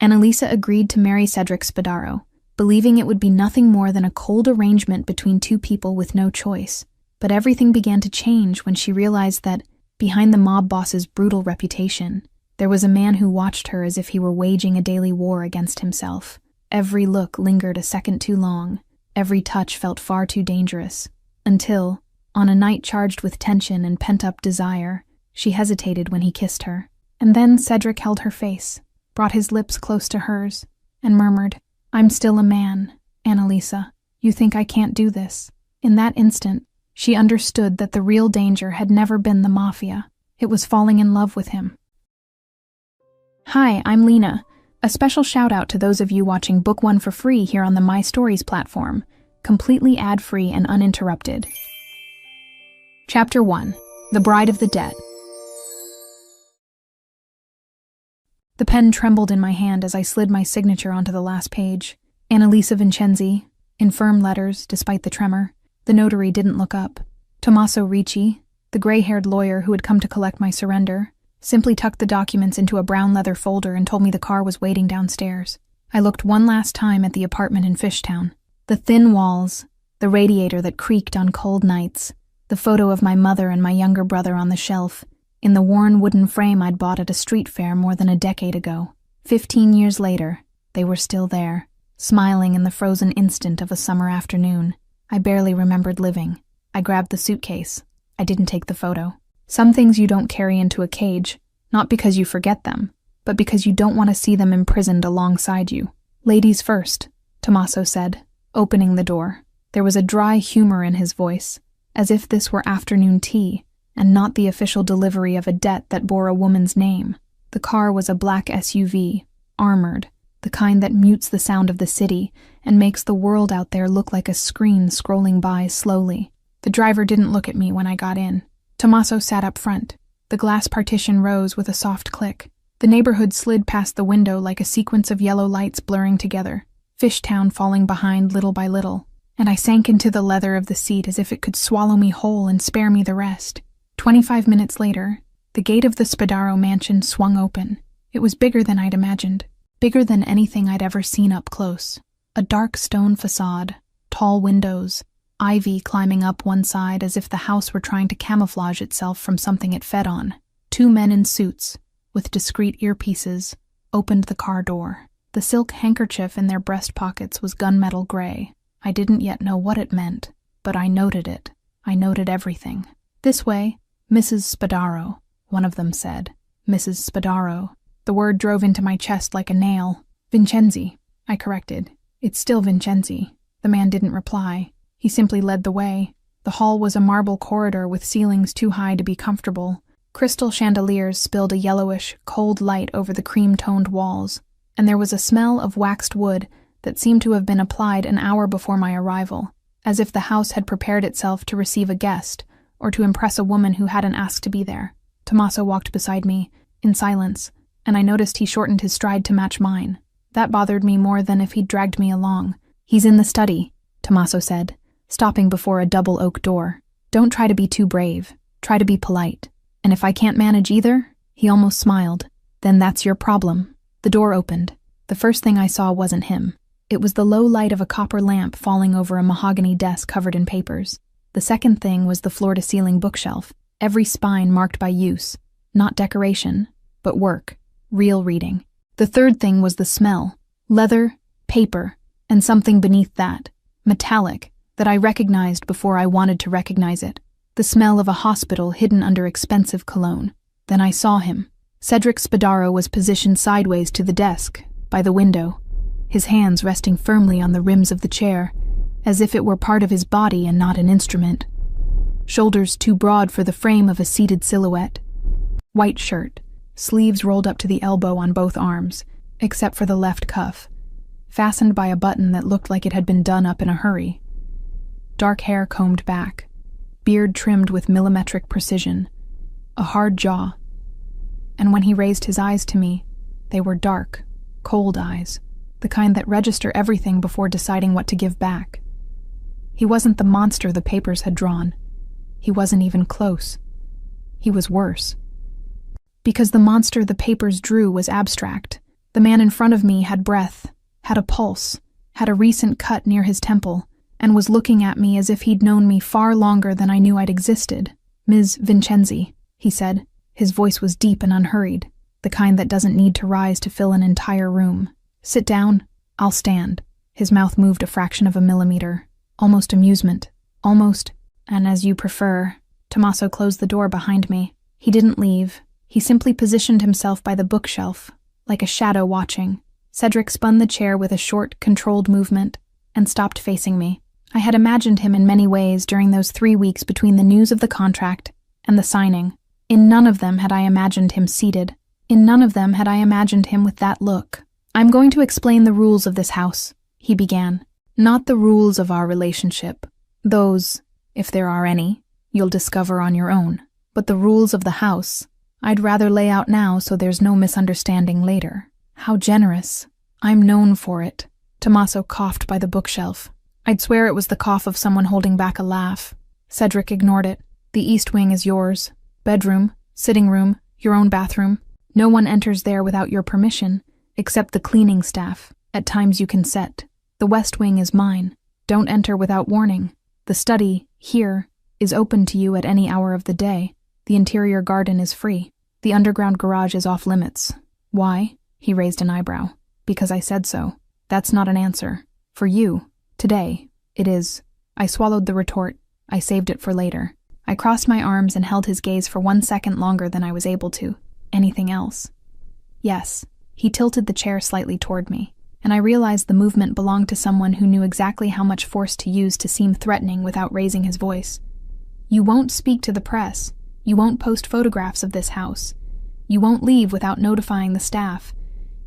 Annalisa agreed to marry Cedric Spadaro, believing it would be nothing more than a cold arrangement between two people with no choice. But everything began to change when she realized that, behind the mob boss's brutal reputation, there was a man who watched her as if he were waging a daily war against himself. Every look lingered a second too long. Every touch felt far too dangerous. Until, on a night charged with tension and pent-up desire, she hesitated when he kissed her. And then Cedric held her face, brought his lips close to hers, and murmured, "I'm still a man, Annalisa. You think I can't do this?" In that instant, she understood that the real danger had never been the Mafia. It was falling in love with him. Hi, I'm Lena. A special shout-out to those of you watching Book 1 for free here on the My Stories platform, completely ad-free and uninterrupted. Chapter 1. The Bride of the Dead. The pen trembled in my hand as I slid my signature onto the last page. Annalisa Vincenzi, in firm letters, despite the tremor. The notary didn't look up. Tommaso Ricci, the gray-haired lawyer who had come to collect my surrender, simply tucked the documents into a brown leather folder and told me the car was waiting downstairs. I looked one last time at the apartment in Fishtown. The thin walls, the radiator that creaked on cold nights, the photo of my mother and my younger brother on the shelf, in the worn wooden frame I'd bought at a street fair more than a decade ago. 15 years later, they were still there, smiling in the frozen instant of a summer afternoon. I barely remembered living. I grabbed the suitcase. I didn't take the photo. Some things you don't carry into a cage, not because you forget them, but because you don't want to see them imprisoned alongside you. "Ladies first," Tommaso said, opening the door. There was a dry humor in his voice, as if this were afternoon tea, and not the official delivery of a debt that bore a woman's name. The car was a black SUV, armored, the kind that mutes the sound of the city and makes the world out there look like a screen scrolling by slowly. The driver didn't look at me when I got in. Tommaso sat up front. The glass partition rose with a soft click. The neighborhood slid past the window like a sequence of yellow lights blurring together, Fishtown falling behind little by little, and I sank into the leather of the seat as if it could swallow me whole and spare me the rest. 25 minutes later, the gate of the Spadaro mansion swung open. It was bigger than I'd imagined, bigger than anything I'd ever seen up close. A dark stone facade, tall windows, ivy climbing up one side as if the house were trying to camouflage itself from something it fed on. Two men in suits, with discreet earpieces, opened the car door. The silk handkerchief in their breast pockets was gunmetal gray. I didn't yet know what it meant, but I noted it. I noted everything. "This way, Mrs. Spadaro," one of them said. Mrs. Spadaro. The word drove into my chest like a nail. "Vincenzi," I corrected. "It's still Vincenzi." The man didn't reply. He simply led the way. The hall was a marble corridor with ceilings too high to be comfortable. Crystal chandeliers spilled a yellowish, cold light over the cream-toned walls, and there was a smell of waxed wood that seemed to have been applied an hour before my arrival, as if the house had prepared itself to receive a guest, or to impress a woman who hadn't asked to be there. Tommaso walked beside me, in silence, and I noticed he shortened his stride to match mine. That bothered me more than if he'd dragged me along. "He's in the study," Tommaso said, stopping before a double oak door. "Don't try to be too brave. Try to be polite. And if I can't manage either," he almost smiled, "then that's your problem." The door opened. The first thing I saw wasn't him. It was the low light of a copper lamp falling over a mahogany desk covered in papers. The second thing was the floor-to-ceiling bookshelf, every spine marked by use, not decoration, but work, real reading. The third thing was the smell, leather, paper, and something beneath that, metallic, that I recognized before I wanted to recognize it. The smell of a hospital hidden under expensive cologne. Then I saw him. Cedric Spadaro was positioned sideways to the desk, by the window, his hands resting firmly on the rims of the chair, as if it were part of his body and not an instrument. Shoulders too broad for the frame of a seated silhouette. White shirt, sleeves rolled up to the elbow on both arms, except for the left cuff, fastened by a button that looked like it had been done up in a hurry. Dark hair combed back, beard trimmed with millimetric precision, a hard jaw. And when he raised his eyes to me, they were dark, cold eyes, the kind that register everything before deciding what to give back. He wasn't the monster the papers had drawn. He wasn't even close. he was worse. Because the monster the papers drew was abstract. The man in front of me had breath, had a pulse, had a recent cut near his temple, and was looking at me as if he'd known me far longer than I knew I'd existed. "Ms. Vincenzi," he said. His voice was deep and unhurried, the kind that doesn't need to rise to fill an entire room. "Sit down. I'll stand." His mouth moved a fraction of a millimeter. Almost amusement. Almost, and as you prefer. Tommaso closed the door behind me. He didn't leave. He simply positioned himself by the bookshelf, like a shadow watching. Cedric spun the chair with a short, controlled movement and stopped facing me. I had imagined him in many ways during those 3 weeks between the news of the contract and the signing. In none of them had I imagined him seated. In none of them had I imagined him with that look. "I'm going to explain the rules of this house," he began. "Not the rules of our relationship. Those, if there are any, you'll discover on your own. But the rules of the house, I'd rather lay out now so there's no misunderstanding later." How generous. I'm known for it. Tommaso coughed by the bookshelf. I'd swear it was the cough of someone holding back a laugh. Cedric ignored it. "The east wing is yours. Bedroom, sitting room, your own bathroom. No one enters there without your permission, except the cleaning staff. At times you can set. The west wing is mine. Don't enter without warning. The study, here, is open to you at any hour of the day. The interior garden is free. The underground garage is off limits." "Why?" He raised an eyebrow. "Because I said so. That's not an answer. For you, today, it is." I swallowed the retort. I saved it for later. I crossed my arms and held his gaze for 1 second longer than I was able to. "Anything else?" "Yes." He tilted the chair slightly toward me, and I realized the movement belonged to someone who knew exactly how much force to use to seem threatening without raising his voice. "You won't speak to the press. You won't post photographs of this house. You won't leave without notifying the staff.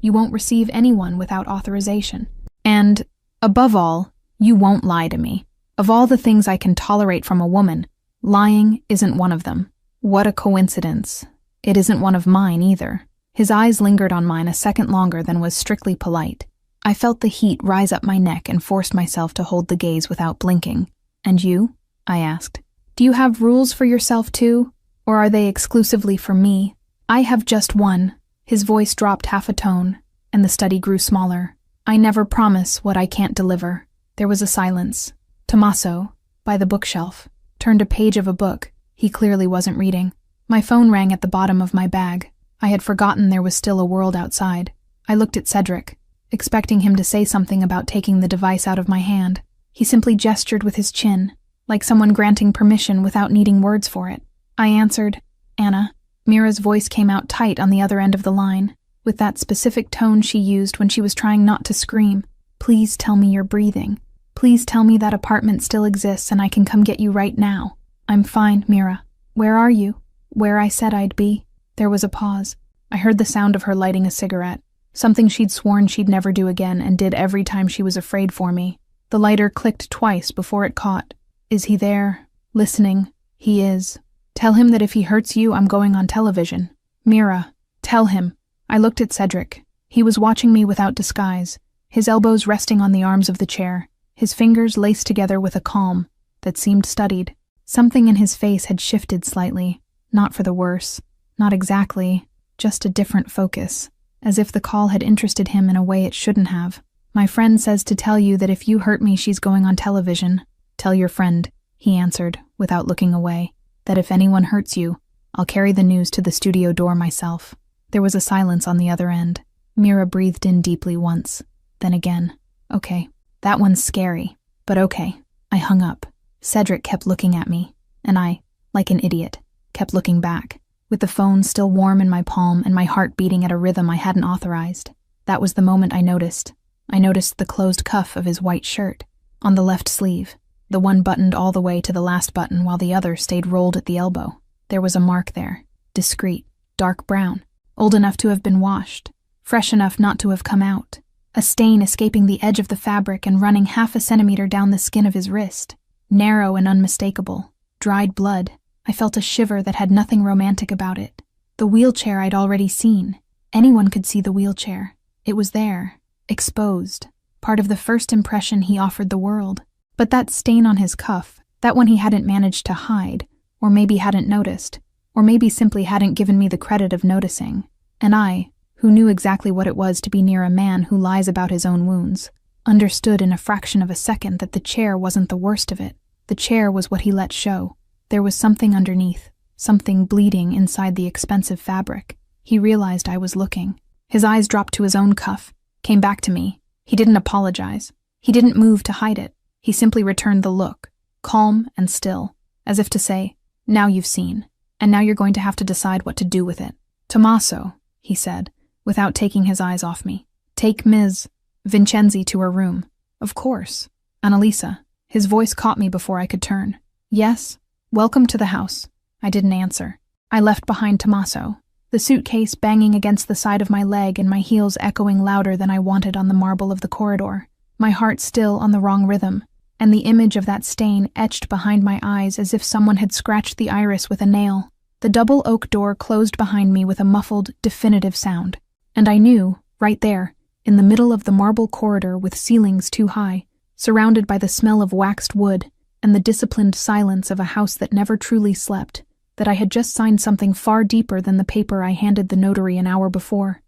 You won't receive anyone without authorization. And, above all, you won't lie to me. Of all the things I can tolerate from a woman, lying isn't one of them." What a coincidence. It isn't one of mine either. His eyes lingered on mine a second longer than was strictly polite. I felt the heat rise up my neck and forced myself to hold the gaze without blinking. "And you?" I asked. "Do you have rules for yourself too? Or are they exclusively for me?" "I have just one." His voice dropped half a tone, and the study grew smaller. "I never promise what I can't deliver." There was a silence. Tommaso, by the bookshelf, turned a page of a book. He clearly wasn't reading. My phone rang at the bottom of my bag. I had forgotten there was still a world outside. I looked at Cedric, expecting him to say something about taking the device out of my hand. He simply gestured with his chin, like someone granting permission without needing words for it. I answered, "Anna." Mira's voice came out tight on the other end of the line, with that specific tone she used when she was trying not to scream. "Please tell me you're breathing. Please tell me that apartment still exists and I can come get you right now." "I'm fine, Mira." "Where are you?" "Where I said I'd be." There was a pause. I heard the sound of her lighting a cigarette, something she'd sworn she'd never do again and did every time she was afraid for me. The lighter clicked twice before it caught. "Is he there? Listening?" "He is." "Tell him that if he hurts you, I'm going on television." "Mira, tell him." I looked at Cedric. He was watching me without disguise, his elbows resting on the arms of the chair, his fingers laced together with a calm that seemed studied. Something in his face had shifted slightly, not for the worse, not exactly, just a different focus, as if the call had interested him in a way it shouldn't have. "My friend says to tell you that if you hurt me, she's going on television." "Tell your friend," he answered, without looking away, "that if anyone hurts you, I'll carry the news to the studio door myself." There was a silence on the other end. Mira breathed in deeply once, then again. "Okay, that one's scary, but okay." I hung up. Cedric kept looking at me, and I, like an idiot, kept looking back, with the phone still warm in my palm and my heart beating at a rhythm I hadn't authorized. That was the moment I noticed. I noticed the closed cuff of his white shirt, on the left sleeve, the one buttoned all the way to the last button while the other stayed rolled at the elbow. There was a mark there, discreet, dark brown, old enough to have been washed, fresh enough not to have come out, a stain escaping the edge of the fabric and running half a centimeter down the skin of his wrist, narrow and unmistakable, dried blood. I felt a shiver that had nothing romantic about it. The wheelchair I'd already seen. Anyone could see the wheelchair. It was there, exposed, part of the first impression he offered the world. But that stain on his cuff, that one he hadn't managed to hide, or maybe hadn't noticed, or maybe simply hadn't given me the credit of noticing. And I, who knew exactly what it was to be near a man who lies about his own wounds, understood in a fraction of a second that the chair wasn't the worst of it. The chair was what he let show. There was something underneath, something bleeding inside the expensive fabric. He realized I was looking. His eyes dropped to his own cuff, came back to me. He didn't apologize. He didn't move to hide it. He simply returned the look, calm and still, as if to say, "Now you've seen, and now you're going to have to decide what to do with it." "Tommaso," he said, without taking his eyes off me. "Take Ms. Vincenzi to her room." "Of course." "Annalisa." His voice caught me before I could turn. "Yes, welcome to the house." I didn't answer. I left behind Tommaso, the suitcase banging against the side of my leg and my heels echoing louder than I wanted on the marble of the corridor, my heart still on the wrong rhythm, and the image of that stain etched behind my eyes as if someone had scratched the iris with a nail. The double oak door closed behind me with a muffled, definitive sound, and I knew, right there, in the middle of the marble corridor with ceilings too high, surrounded by the smell of waxed wood and the disciplined silence of a house that never truly slept, that I had just signed something far deeper than the paper I handed the notary an hour before.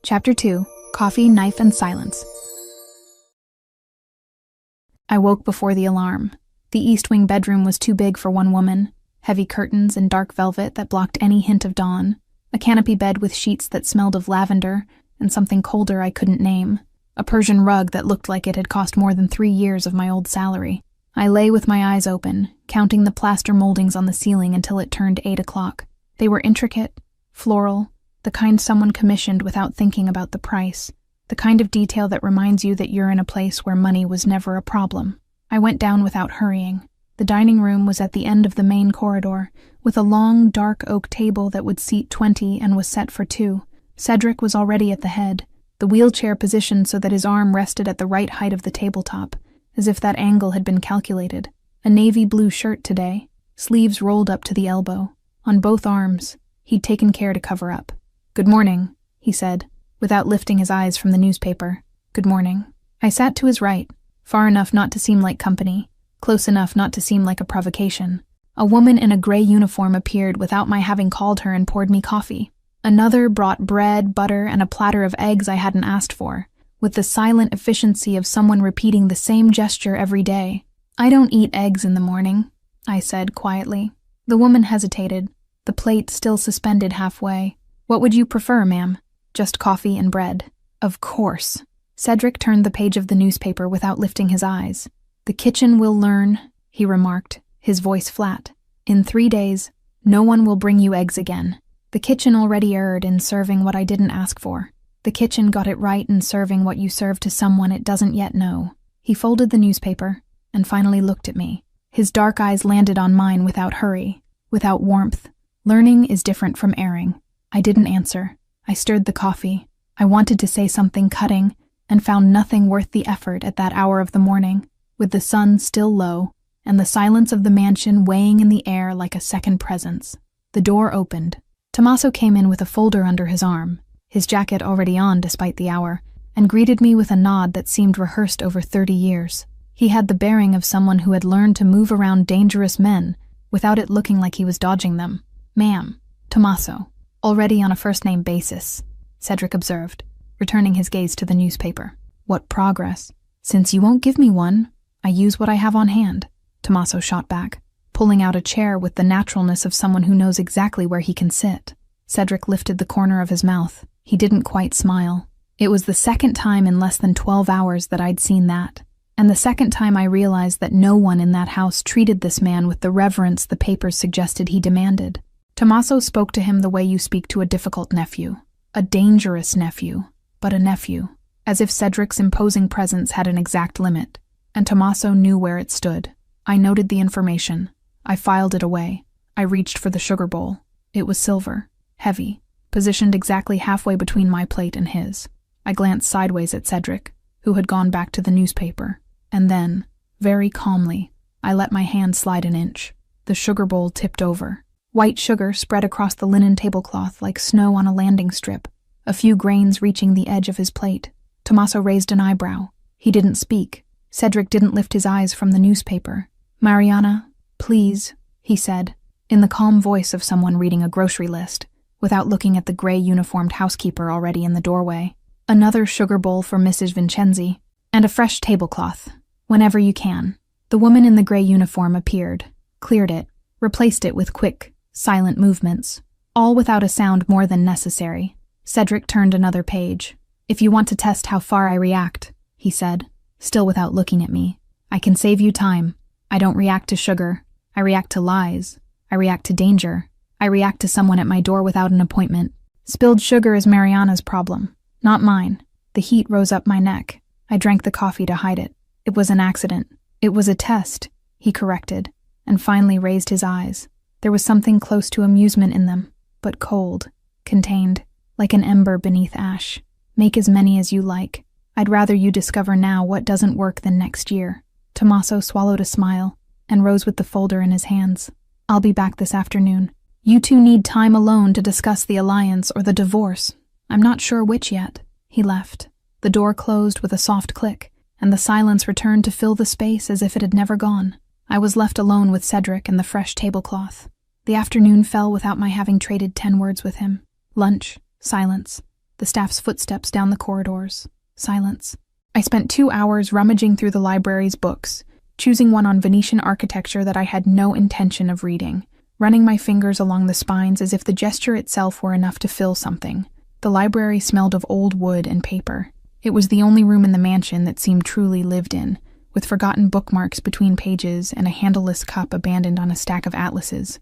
Chapter 2: Coffee, Knife, and Silence. I woke before the alarm. The East Wing bedroom was too big for one woman. Heavy curtains and dark velvet that blocked any hint of dawn. A canopy bed with sheets that smelled of lavender and something colder I couldn't name. A Persian rug that looked like it had cost more than 3 years of my old salary. I lay with my eyes open, counting the plaster moldings on the ceiling until it turned 8 o'clock. They were intricate, floral, the kind someone commissioned without thinking about the price, the kind of detail that reminds you that you're in a place where money was never a problem. I went down without hurrying. The dining room was at the end of the main corridor, with a long, dark oak table that would seat 20 and was set for 2. Cedric was already at the head, the wheelchair positioned so that his arm rested at the right height of the tabletop, as if that angle had been calculated. A navy blue shirt today, sleeves rolled up to the elbow. On both arms, he'd taken care to cover up. "Good morning," he said, without lifting his eyes from the newspaper. "Good morning." I sat to his right, far enough not to seem like company, close enough not to seem like a provocation. A woman in a gray uniform appeared without my having called her and poured me coffee. Another brought bread, butter, and a platter of eggs I hadn't asked for, with the silent efficiency of someone repeating the same gesture every day. "I don't eat eggs in the morning," I said quietly. The woman hesitated, the plate still suspended halfway. "What would you prefer, ma'am?" "Just coffee and bread." "Of course." Cedric turned the page of the newspaper without lifting his eyes. "The kitchen will learn," he remarked, his voice flat. "In 3 days, no one will bring you eggs again. The kitchen already erred in serving what I didn't ask for. The kitchen got it right in serving what you serve to someone it doesn't yet know." He folded the newspaper and finally looked at me. His dark eyes landed on mine without hurry, without warmth. Learning is different from erring. I didn't answer. I stirred the coffee. I wanted to say something cutting, and found nothing worth the effort at that hour of the morning, with the sun still low, and the silence of the mansion weighing in the air like a second presence. The door opened. Tommaso came in with a folder under his arm, his jacket already on despite the hour, and greeted me with a nod that seemed rehearsed over 30 years. He had the bearing of someone who had learned to move around dangerous men without it looking like he was dodging them. "Ma'am." "Tommaso." "Already on a first-name basis," Cedric observed, returning his gaze to the newspaper. "What progress?" "Since you won't give me one, I use what I have on hand," Tommaso shot back, pulling out a chair with the naturalness of someone who knows exactly where he can sit. Cedric lifted the corner of his mouth. He didn't quite smile. It was the second time in less than 12 hours that I'd seen that, and the second time I realized that no one in that house treated this man with the reverence the papers suggested he demanded. Tommaso spoke to him the way you speak to a difficult nephew. A dangerous nephew, but a nephew, as if Cedric's imposing presence had an exact limit, and Tommaso knew where it stood. I noted the information. I filed it away. I reached for the sugar bowl. It was silver, heavy, positioned exactly halfway between my plate and his. I glanced sideways at Cedric, who had gone back to the newspaper, and then, very calmly, I let my hand slide an inch. The sugar bowl tipped over. White sugar spread across the linen tablecloth like snow on a landing strip, a few grains reaching the edge of his plate. Tommaso raised an eyebrow. He didn't speak. Cedric didn't lift his eyes from the newspaper. "Mariana, please," he said. in the calm voice of someone reading a grocery list, without looking at the gray-uniformed housekeeper already in the doorway. Another sugar bowl for Mrs. Vincenzi, and a fresh tablecloth. Whenever you can. The woman in the gray uniform appeared, cleared it, replaced it with quick, silent movements, all without a sound more than necessary. Cedric turned another page. "If you want to test how far I react," he said, still without looking at me, "I can save you time. I don't react to sugar. I react to lies. I react to danger. I react to someone at my door without an appointment. Spilled sugar is Mariana's problem, not mine." The heat rose up my neck. I drank the coffee to hide it. "It was an accident. It was a test," he corrected, and finally raised his eyes. There was something close to amusement in them, but cold, contained, like an ember beneath ash. "Make as many as you like. I'd rather you discover now what doesn't work than next year." Tommaso swallowed a smile and rose with the folder in his hands. "I'll be back this afternoon. You two need time alone to discuss the alliance or the divorce. I'm not sure which yet." He left. The door closed with a soft click, and the silence returned to fill the space as if it had never gone. I was left alone with Cedric and the fresh tablecloth. The afternoon fell without my having traded 10 words with him. Lunch, silence. The staff's footsteps down the corridors, silence. I spent 2 hours rummaging through the library's books, choosing one on Venetian architecture that I had no intention of reading, running my fingers along the spines as if the gesture itself were enough to fill something. The library smelled of old wood and paper. It was the only room in the mansion that seemed truly lived in, with forgotten bookmarks between pages and a handleless cup abandoned on a stack of atlases.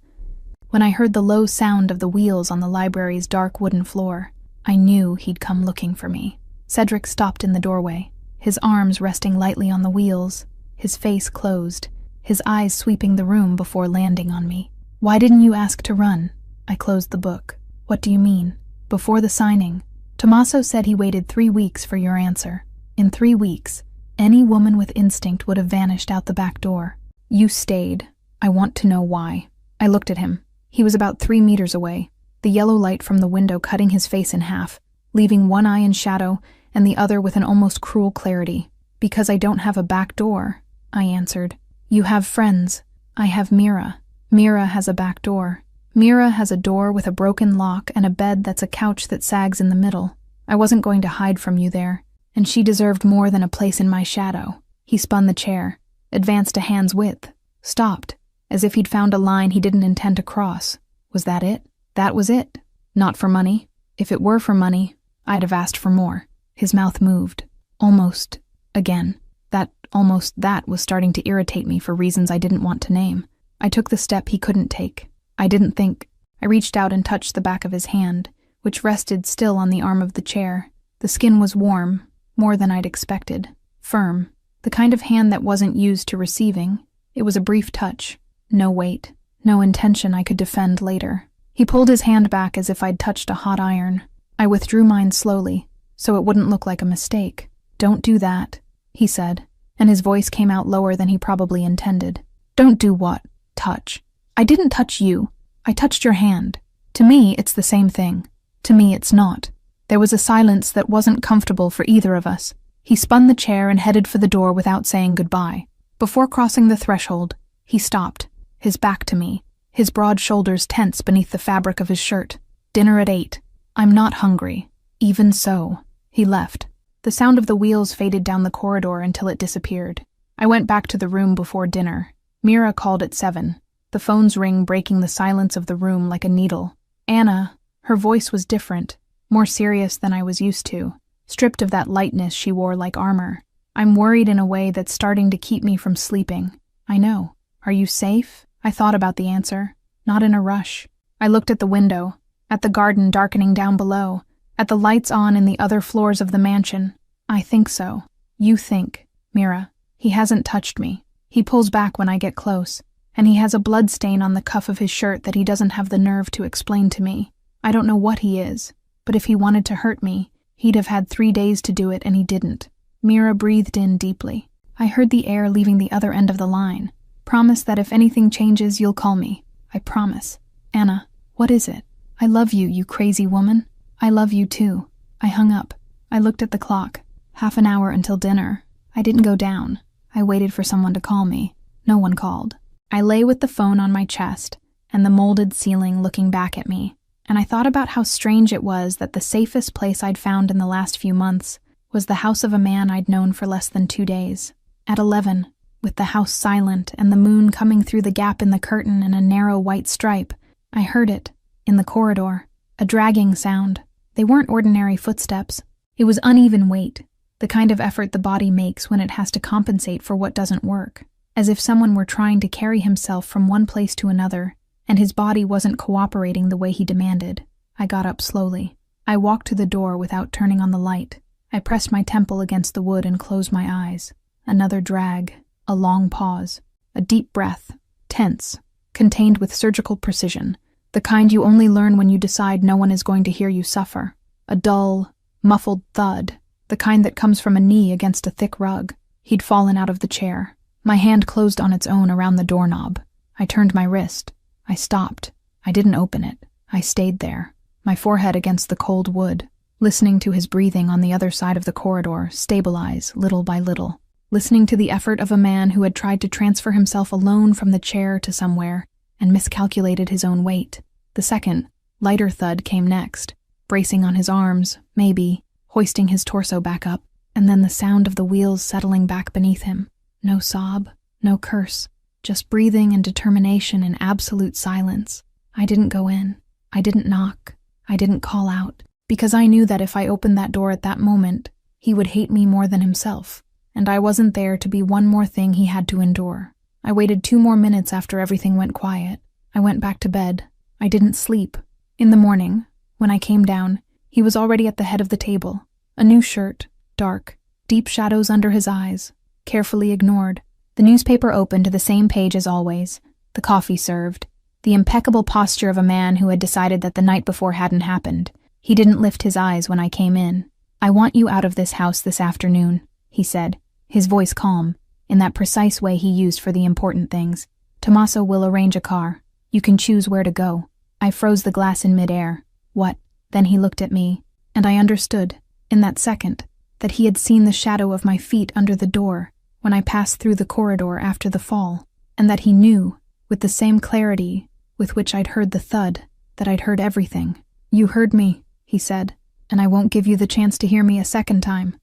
When I heard the low sound of the wheels on the library's dark wooden floor, I knew he'd come looking for me. Cedric stopped in the doorway, his arms resting lightly on the wheels, his face closed, his eyes sweeping the room before landing on me. "Why didn't you ask to run?" I closed the book. "What do you mean?" "Before the signing, Tommaso said he waited 3 weeks for your answer. In 3 weeks, any woman with instinct would have vanished out the back door. You stayed. I want to know why." I looked at him. He was about 3 meters away, the yellow light from the window cutting his face in half, leaving one eye in shadow and the other with an almost cruel clarity. "Because I don't have a back door," I answered. "You have friends. I have Mira. Mira has a back door. Mira has a door with a broken lock and a bed that's a couch that sags in the middle. I wasn't going to hide from you there, and she deserved more than a place in my shadow." He spun the chair, advanced a hand's width, stopped, as if he'd found a line he didn't intend to cross. Was that it? That was it. Not for money. If it were for money, I'd have asked for more. His mouth moved. Almost. Again. That was starting to irritate me for reasons I didn't want to name. I took the step he couldn't take. I didn't think. I reached out and touched the back of his hand, which rested still on the arm of the chair. The skin was warm, more than I'd expected. Firm. The kind of hand that wasn't used to receiving. It was a brief touch. No weight. No intention I could defend later. He pulled his hand back as if I'd touched a hot iron. I withdrew mine slowly, so it wouldn't look like a mistake. "Don't do that," he said, and his voice came out lower than he probably intended. "Don't do what? Touch. I didn't touch you. I touched your hand. To me, it's the same thing. To me, it's not." There was a silence that wasn't comfortable for either of us. He spun the chair and headed for the door without saying goodbye. Before crossing the threshold, he stopped, his back to me, his broad shoulders tense beneath the fabric of his shirt. "Dinner at 8. I'm not hungry." "Even so." He left. The sound of the wheels faded down the corridor until it disappeared. I went back to the room before dinner. Mira called at 7. The phone's ring breaking the silence of the room like a needle. Anna, her voice was different, more serious than I was used to, stripped of that lightness she wore like armor. "I'm worried in a way that's starting to keep me from sleeping." "I know. Are you safe?" I thought about the answer. Not in a rush. I looked at the window, at the garden darkening down below, at the lights on in the other floors of the mansion. "I think so." "You think, Mira. He hasn't touched me. He pulls back when I get close, and he has a blood stain on the cuff of his shirt that he doesn't have the nerve to explain to me. I don't know what he is, but if he wanted to hurt me, he'd have had 3 days to do it, and he didn't." Mira breathed in deeply. I heard the air leaving the other end of the line. "Promise that if anything changes, you'll call me. I promise." "Anna, what is it?" "I love you, you crazy woman." "I love you too." I hung up. I looked at the clock. 1/2 an hour until dinner. I didn't go down. I waited for someone to call me. No one called. I lay with the phone on my chest and the molded ceiling looking back at me, and I thought about how strange it was that the safest place I'd found in the last few months was the house of a man I'd known for less than 2 days. At 11, with the house silent and the moon coming through the gap in the curtain in a narrow white stripe, I heard it, in the corridor, a dragging sound. They weren't ordinary footsteps. It was uneven weight, the kind of effort the body makes when it has to compensate for what doesn't work, as if someone were trying to carry himself from one place to another, and his body wasn't cooperating the way he demanded. I got up slowly. I walked to the door without turning on the light. I pressed my temple against the wood and closed my eyes. Another drag, a long pause, a deep breath, tense, contained with surgical precision, the kind you only learn when you decide no one is going to hear you suffer. A dull, muffled thud, the kind that comes from a knee against a thick rug. He'd fallen out of the chair. My hand closed on its own around the doorknob. I turned my wrist. I stopped. I didn't open it. I stayed there, my forehead against the cold wood, listening to his breathing on the other side of the corridor stabilize little by little, listening to the effort of a man who had tried to transfer himself alone from the chair to somewhere and miscalculated his own weight. The second, lighter thud came next, bracing on his arms, maybe, hoisting his torso back up, and then the sound of the wheels settling back beneath him. No sob, no curse, just breathing and determination in absolute silence. I didn't go in. I didn't knock. I didn't call out, because I knew that if I opened that door at that moment, he would hate me more than himself, and I wasn't there to be one more thing he had to endure. I waited 2 more minutes after everything went quiet. I went back to bed. I didn't sleep. In the morning, when I came down, he was already at the head of the table. A new shirt, dark, deep shadows under his eyes, carefully ignored. The newspaper open to the same page as always, the coffee served, the impeccable posture of a man who had decided that the night before hadn't happened. He didn't lift his eyes when I came in. "I want you out of this house this afternoon," he said, his voice calm, in that precise way he used for the important things. "Tommaso will arrange a car. You can choose where to go." I froze the glass in midair. What? Then he looked at me, and I understood, in that second, that he had seen the shadow of my feet under the door when I passed through the corridor after the fall, and that he knew, with the same clarity with which I'd heard the thud, that I'd heard everything. "You heard me," he said, "and I won't give you the chance to hear me a second time."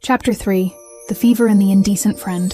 Chapter 3. The Fever and the Indecent Friend.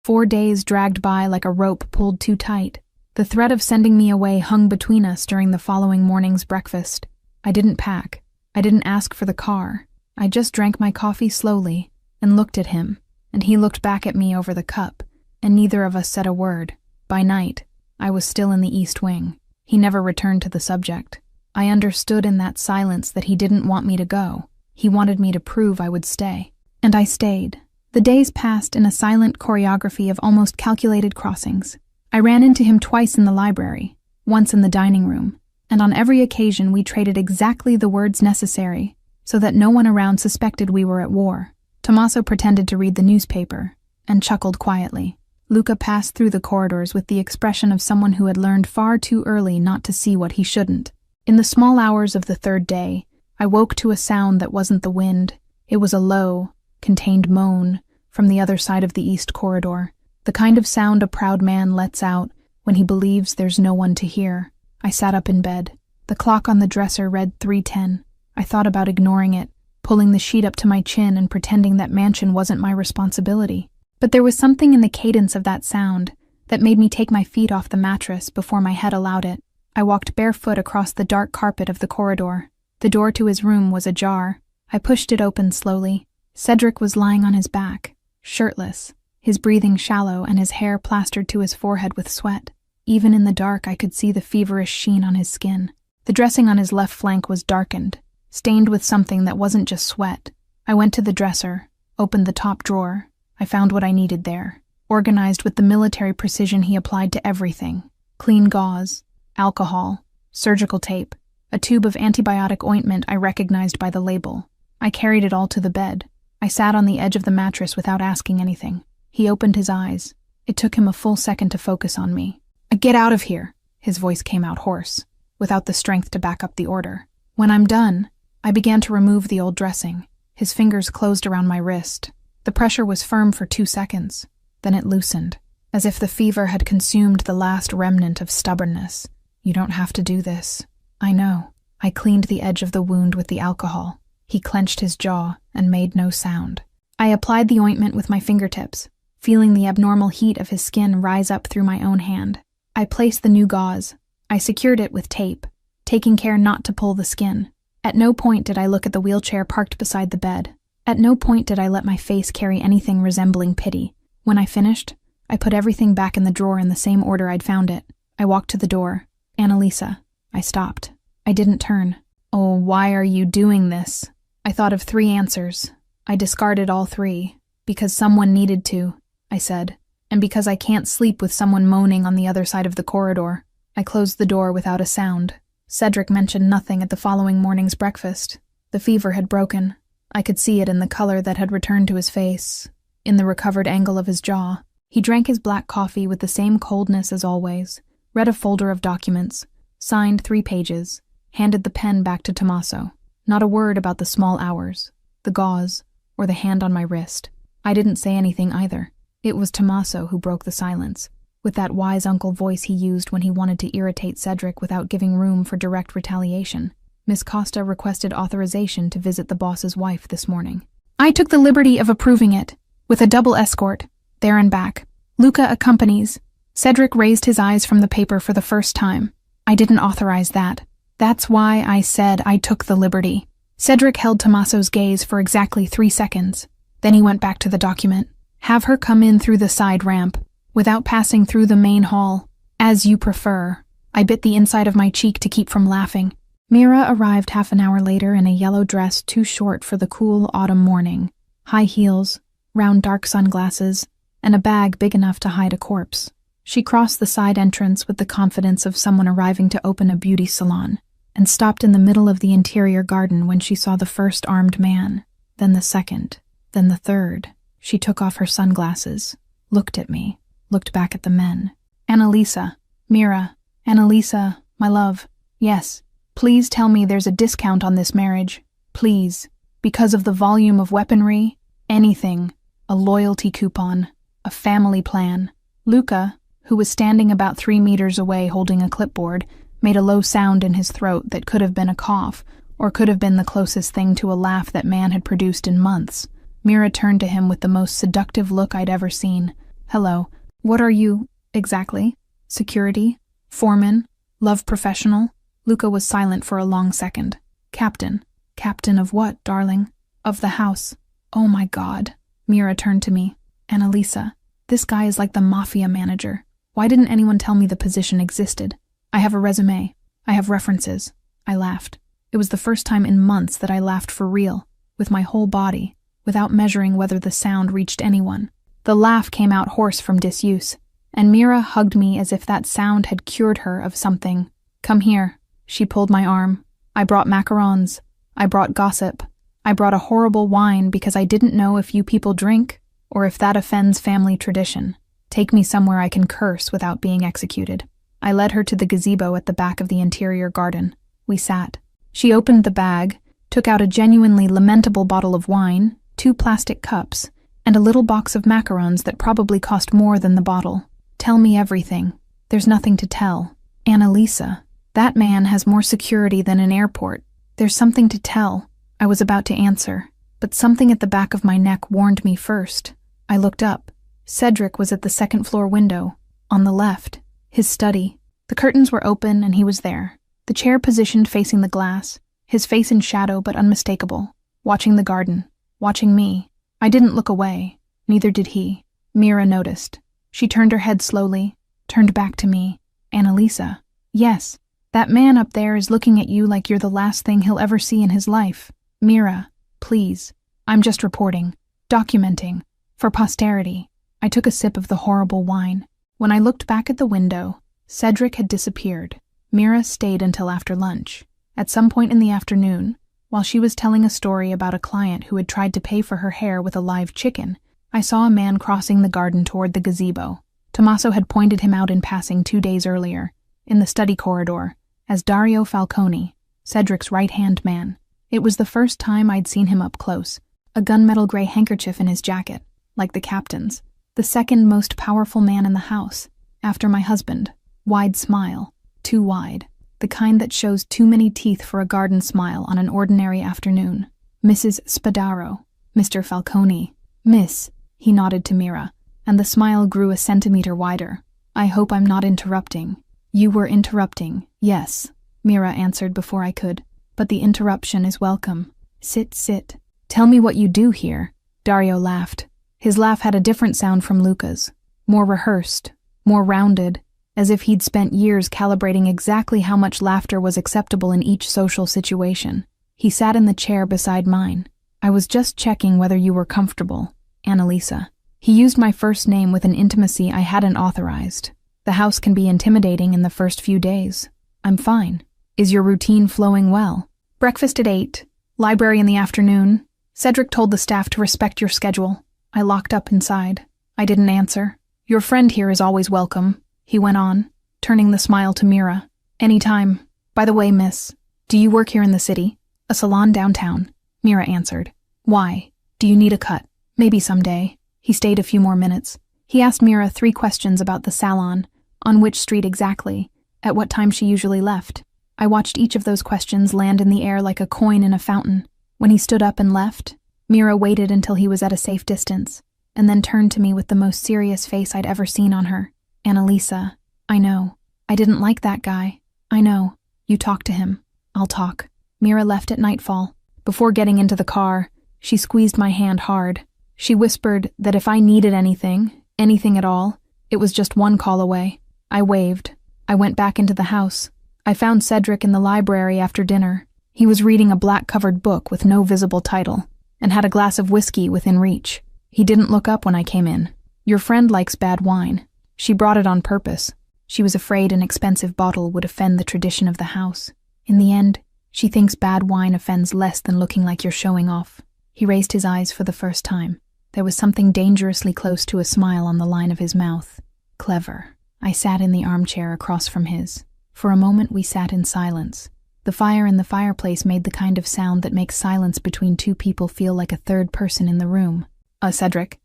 4 days dragged by like a rope pulled too tight. The threat of sending me away hung between us during the following morning's breakfast. I didn't pack. I didn't ask for the car. I just drank my coffee slowly and looked at him, and he looked back at me over the cup, and neither of us said a word. By night, I was still in the East Wing. He never returned to the subject. I understood in that silence that he didn't want me to go. He wanted me to prove I would stay. And I stayed. The days passed in a silent choreography of almost calculated crossings. I ran into him twice in the library, once in the dining room, and on every occasion we traded exactly the words necessary so that no one around suspected we were at war. Tommaso pretended to read the newspaper and chuckled quietly. Luca passed through the corridors with the expression of someone who had learned far too early not to see what he shouldn't. In the small hours of the third day, I woke to a sound that wasn't the wind. It was a low, contained moan from the other side of the east corridor, the kind of sound a proud man lets out when he believes there's no one to hear. I sat up in bed. The clock on the dresser read 3:10. I thought about ignoring it, pulling the sheet up to my chin and pretending that mansion wasn't my responsibility. But there was something in the cadence of that sound that made me take my feet off the mattress before my head allowed it. I walked barefoot across the dark carpet of the corridor. The door to his room was ajar. I pushed it open slowly. Cedric was lying on his back, shirtless, his breathing shallow and his hair plastered to his forehead with sweat. Even in the dark, I could see the feverish sheen on his skin. The dressing on his left flank was darkened, stained with something that wasn't just sweat. I went to the dresser, opened the top drawer. I found what I needed there, organized with the military precision he applied to everything. Clean gauze, alcohol, surgical tape, a tube of antibiotic ointment I recognized by the label. I carried it all to the bed. I sat on the edge of the mattress without asking anything. He opened his eyes. It took him a full second to focus on me. "Get out of here," his voice came out hoarse, without the strength to back up the order. When I'm done, I began to remove the old dressing. His fingers closed around my wrist. The pressure was firm for 2 seconds. Then it loosened. as if the fever had consumed the last remnant of stubbornness. You don't have to do this. I know. I cleaned the edge of the wound with the alcohol. He clenched his jaw and made no sound. I applied the ointment with my fingertips, feeling the abnormal heat of his skin rise up through my own hand. I placed the new gauze. I secured it with tape, taking care not to pull the skin. At no point did I look at the wheelchair parked beside the bed. At no point did I let my face carry anything resembling pity. When I finished, I put everything back in the drawer in the same order I'd found it. I walked to the door. Annalisa. I stopped. I didn't turn. Oh, why are you doing this? I thought of 3 answers. I discarded all 3. Because someone needed to, I said, and because I can't sleep with someone moaning on the other side of the corridor. I closed the door without a sound. Cedric mentioned nothing at the following morning's breakfast. The fever had broken. I could see it in the color that had returned to his face, in the recovered angle of his jaw. He drank his black coffee with the same coldness as always, read a folder of documents, signed 3 pages, handed the pen back to Tommaso. Not a word about the small hours, the gauze, or the hand on my wrist. I didn't say anything either. It was Tommaso who broke the silence, with that wise uncle voice he used when he wanted to irritate Cedric without giving room for direct retaliation. Miss Costa requested authorization to visit the boss's wife this morning. I took the liberty of approving it, with a double escort, there and back. Luca accompanies. Cedric raised his eyes from the paper for the first time. I didn't authorize that. That's why I said I took the liberty. Cedric held Tommaso's gaze for exactly 3 seconds. Then he went back to the document. Have her come in through the side ramp, without passing through the main hall. As you prefer. I bit the inside of my cheek to keep from laughing. Mira arrived half an hour later in a yellow dress too short for the cool autumn morning. High heels, round dark sunglasses, and a bag big enough to hide a corpse. She crossed the side entrance with the confidence of someone arriving to open a beauty salon, and stopped in the middle of the interior garden when she saw the first armed man, then the second, then the third. She took off her sunglasses, looked at me, looked back at the men. Annalisa, Mira, Annalisa, my love, yes. Please tell me there's a discount on this marriage. Please. Because of the volume of weaponry, anything. A loyalty coupon. A family plan. Luca, who was standing about 3 meters away holding a clipboard, made a low sound in his throat that could have been a cough, or could have been the closest thing to a laugh that man had produced in months. Mira turned to him with the most seductive look I'd ever seen. Hello. What are you, exactly? Security? Foreman? Love professional? Luca was silent for a long second. Captain. Captain of what, darling? Of the house. Oh my God. Mira turned to me. Annalisa, this guy is like the mafia manager. Why didn't anyone tell me the position existed? I have a resume. I have references. I laughed. It was the first time in months that I laughed for real, with my whole body, without measuring whether the sound reached anyone. The laugh came out hoarse from disuse, and Mira hugged me as if that sound had cured her of something. Come here. She pulled my arm. I brought macarons. I brought gossip. I brought a horrible wine because I didn't know if you people drink or if that offends family tradition. Take me somewhere I can curse without being executed. I led her to the gazebo at the back of the interior garden. We sat. She opened the bag, took out a genuinely lamentable bottle of wine, 2 plastic cups, and a little box of macarons that probably cost more than the bottle. Tell me everything. There's nothing to tell. Annalisa. That man has more security than an airport. There's something to tell. I was about to answer, but something at the back of my neck warned me first. I looked up. Cedric was at the 2nd floor window, on the left, his study. The curtains were open and he was there, the chair positioned facing the glass, his face in shadow but unmistakable, watching the garden, watching me. I didn't look away, neither did he. Mira noticed. She turned her head slowly, turned back to me. Annalisa. Yes. That man up there is looking at you like you're the last thing he'll ever see in his life. Mira, please. I'm just reporting. Documenting. For posterity. I took a sip of the horrible wine. When I looked back at the window, Cedric had disappeared. Mira stayed until after lunch. At some point in the afternoon, while she was telling a story about a client who had tried to pay for her hair with a live chicken, I saw a man crossing the garden toward the gazebo. Tommaso had pointed him out in passing 2 days earlier, in the study corridor, as Dario Falcone, Cedric's right-hand man. It was the first time I'd seen him up close, a gunmetal gray handkerchief in his jacket, like the captain's. The second most powerful man in the house, after my husband. Wide smile. Too wide. The kind that shows too many teeth for a garden smile on an ordinary afternoon. Mrs. Spadaro. Mr. Falcone. Miss. He nodded to Mira, and the smile grew a centimeter wider. I hope I'm not interrupting. You were interrupting, yes, Mira answered before I could. But the interruption is welcome. Sit. Tell me what you do here. Dario laughed. His laugh had a different sound from Luca's. More rehearsed, more rounded, as if he'd spent years calibrating exactly how much laughter was acceptable in each social situation. He sat in the chair beside mine. I was just checking whether you were comfortable, Annalisa. He used my first name with an intimacy I hadn't authorized. The house can be intimidating in the first few days. I'm fine. Is your routine flowing well? Breakfast at 8, library in the afternoon. Cedric told the staff to respect your schedule. I locked up inside. I didn't answer. Your friend here is always welcome, he went on, turning the smile to Mira. Anytime. By the way, miss, do you work here in the city? A salon downtown, Mira answered. Why? Do you need a cut? Maybe someday. He stayed a few more minutes. He asked Mira 3 questions about the salon, on which street exactly, at what time she usually left. I watched each of those questions land in the air like a coin in a fountain. When he stood up and left, Mira waited until he was at a safe distance, and then turned to me with the most serious face I'd ever seen on her. Annalisa, I know. I didn't like that guy. I know. You talk to him. I'll talk. Mira left at nightfall. Before getting into the car, she squeezed my hand hard. She whispered that if I needed anything at all, it was just one call away. I waved. I went back into the house. I found Cedric in the library after dinner. He was reading a black-covered book with no visible title, and had a glass of whiskey within reach. He didn't look up when I came in. Your friend likes bad wine. She brought it on purpose. She was afraid an expensive bottle would offend the tradition of the house. In the end, she thinks bad wine offends less than looking like you're showing off. He raised his eyes for the first time. There was something dangerously close to a smile on the line of his mouth. Clever. I sat in the armchair across from his. For a moment we sat in silence. The fire in the fireplace made the kind of sound that makes silence between two people feel like a third person in the room. Cedric.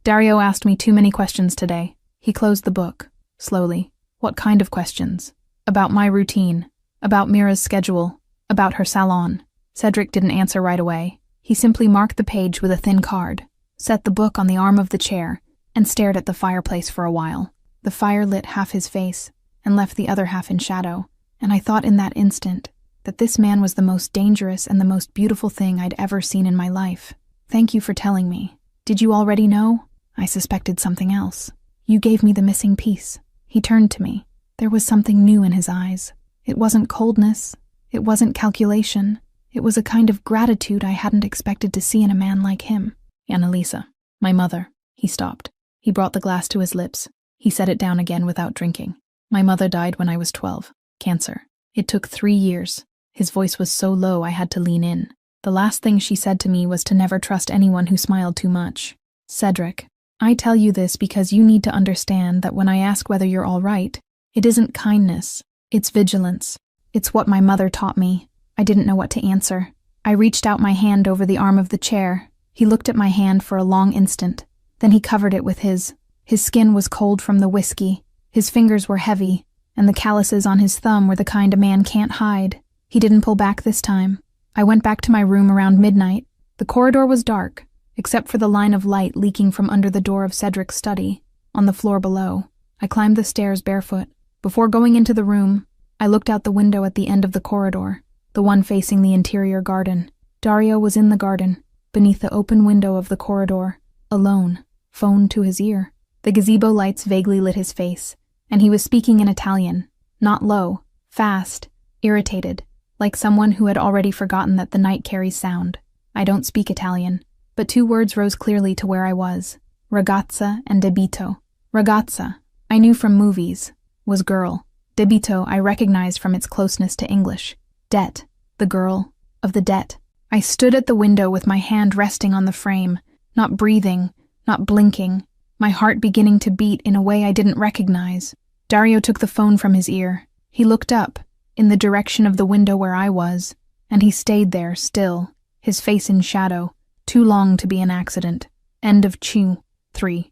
Dario asked me too many questions today. He closed the book. Slowly. What kind of questions? About my routine. About Mira's schedule. About her salon. Cedric didn't answer right away. He simply marked the page with a thin card, set the book on the arm of the chair, and stared at the fireplace for a while. The fire lit half his face, and left the other half in shadow, and I thought in that instant that this man was the most dangerous and the most beautiful thing I'd ever seen in my life. Thank you for telling me. Did you already know? I suspected something else. You gave me the missing piece. He turned to me. There was something new in his eyes. It wasn't coldness. It wasn't calculation. It was a kind of gratitude I hadn't expected to see in a man like him. Annalisa, my mother. He stopped. He brought the glass to his lips. He set it down again without drinking. My mother died when I was 12. Cancer. It took 3 years. His voice was so low I had to lean in. The last thing she said to me was to never trust anyone who smiled too much. Cedric, I tell you this because you need to understand that when I ask whether you're all right, it isn't kindness. It's vigilance. It's what my mother taught me. I didn't know what to answer. I reached out my hand over the arm of the chair. He looked at my hand for a long instant. Then he covered it with his. His skin was cold from the whiskey. His fingers were heavy, and the calluses on his thumb were the kind a man can't hide. He didn't pull back this time. I went back to my room around midnight. The corridor was dark, except for the line of light leaking from under the door of Cedric's study, on the floor below. I climbed the stairs barefoot. Before going into the room, I looked out the window at the end of the corridor, the one facing the interior garden. Dario was in the garden, beneath the open window of the corridor, alone, phone to his ear. The gazebo lights vaguely lit his face, and he was speaking in Italian, not low, fast, irritated, like someone who had already forgotten that the night carries sound. I don't speak Italian, but 2 words rose clearly to where I was. Ragazza and debito. Ragazza, I knew from movies, was girl. Debito I recognized from its closeness to English. Debt, the girl of the debt. I stood at the window with my hand resting on the frame, not breathing, not blinking, my heart beginning to beat in a way I didn't recognize. Dario took the phone from his ear. He looked up, in the direction of the window where I was, and he stayed there, still, his face in shadow, too long to be an accident. End of 3.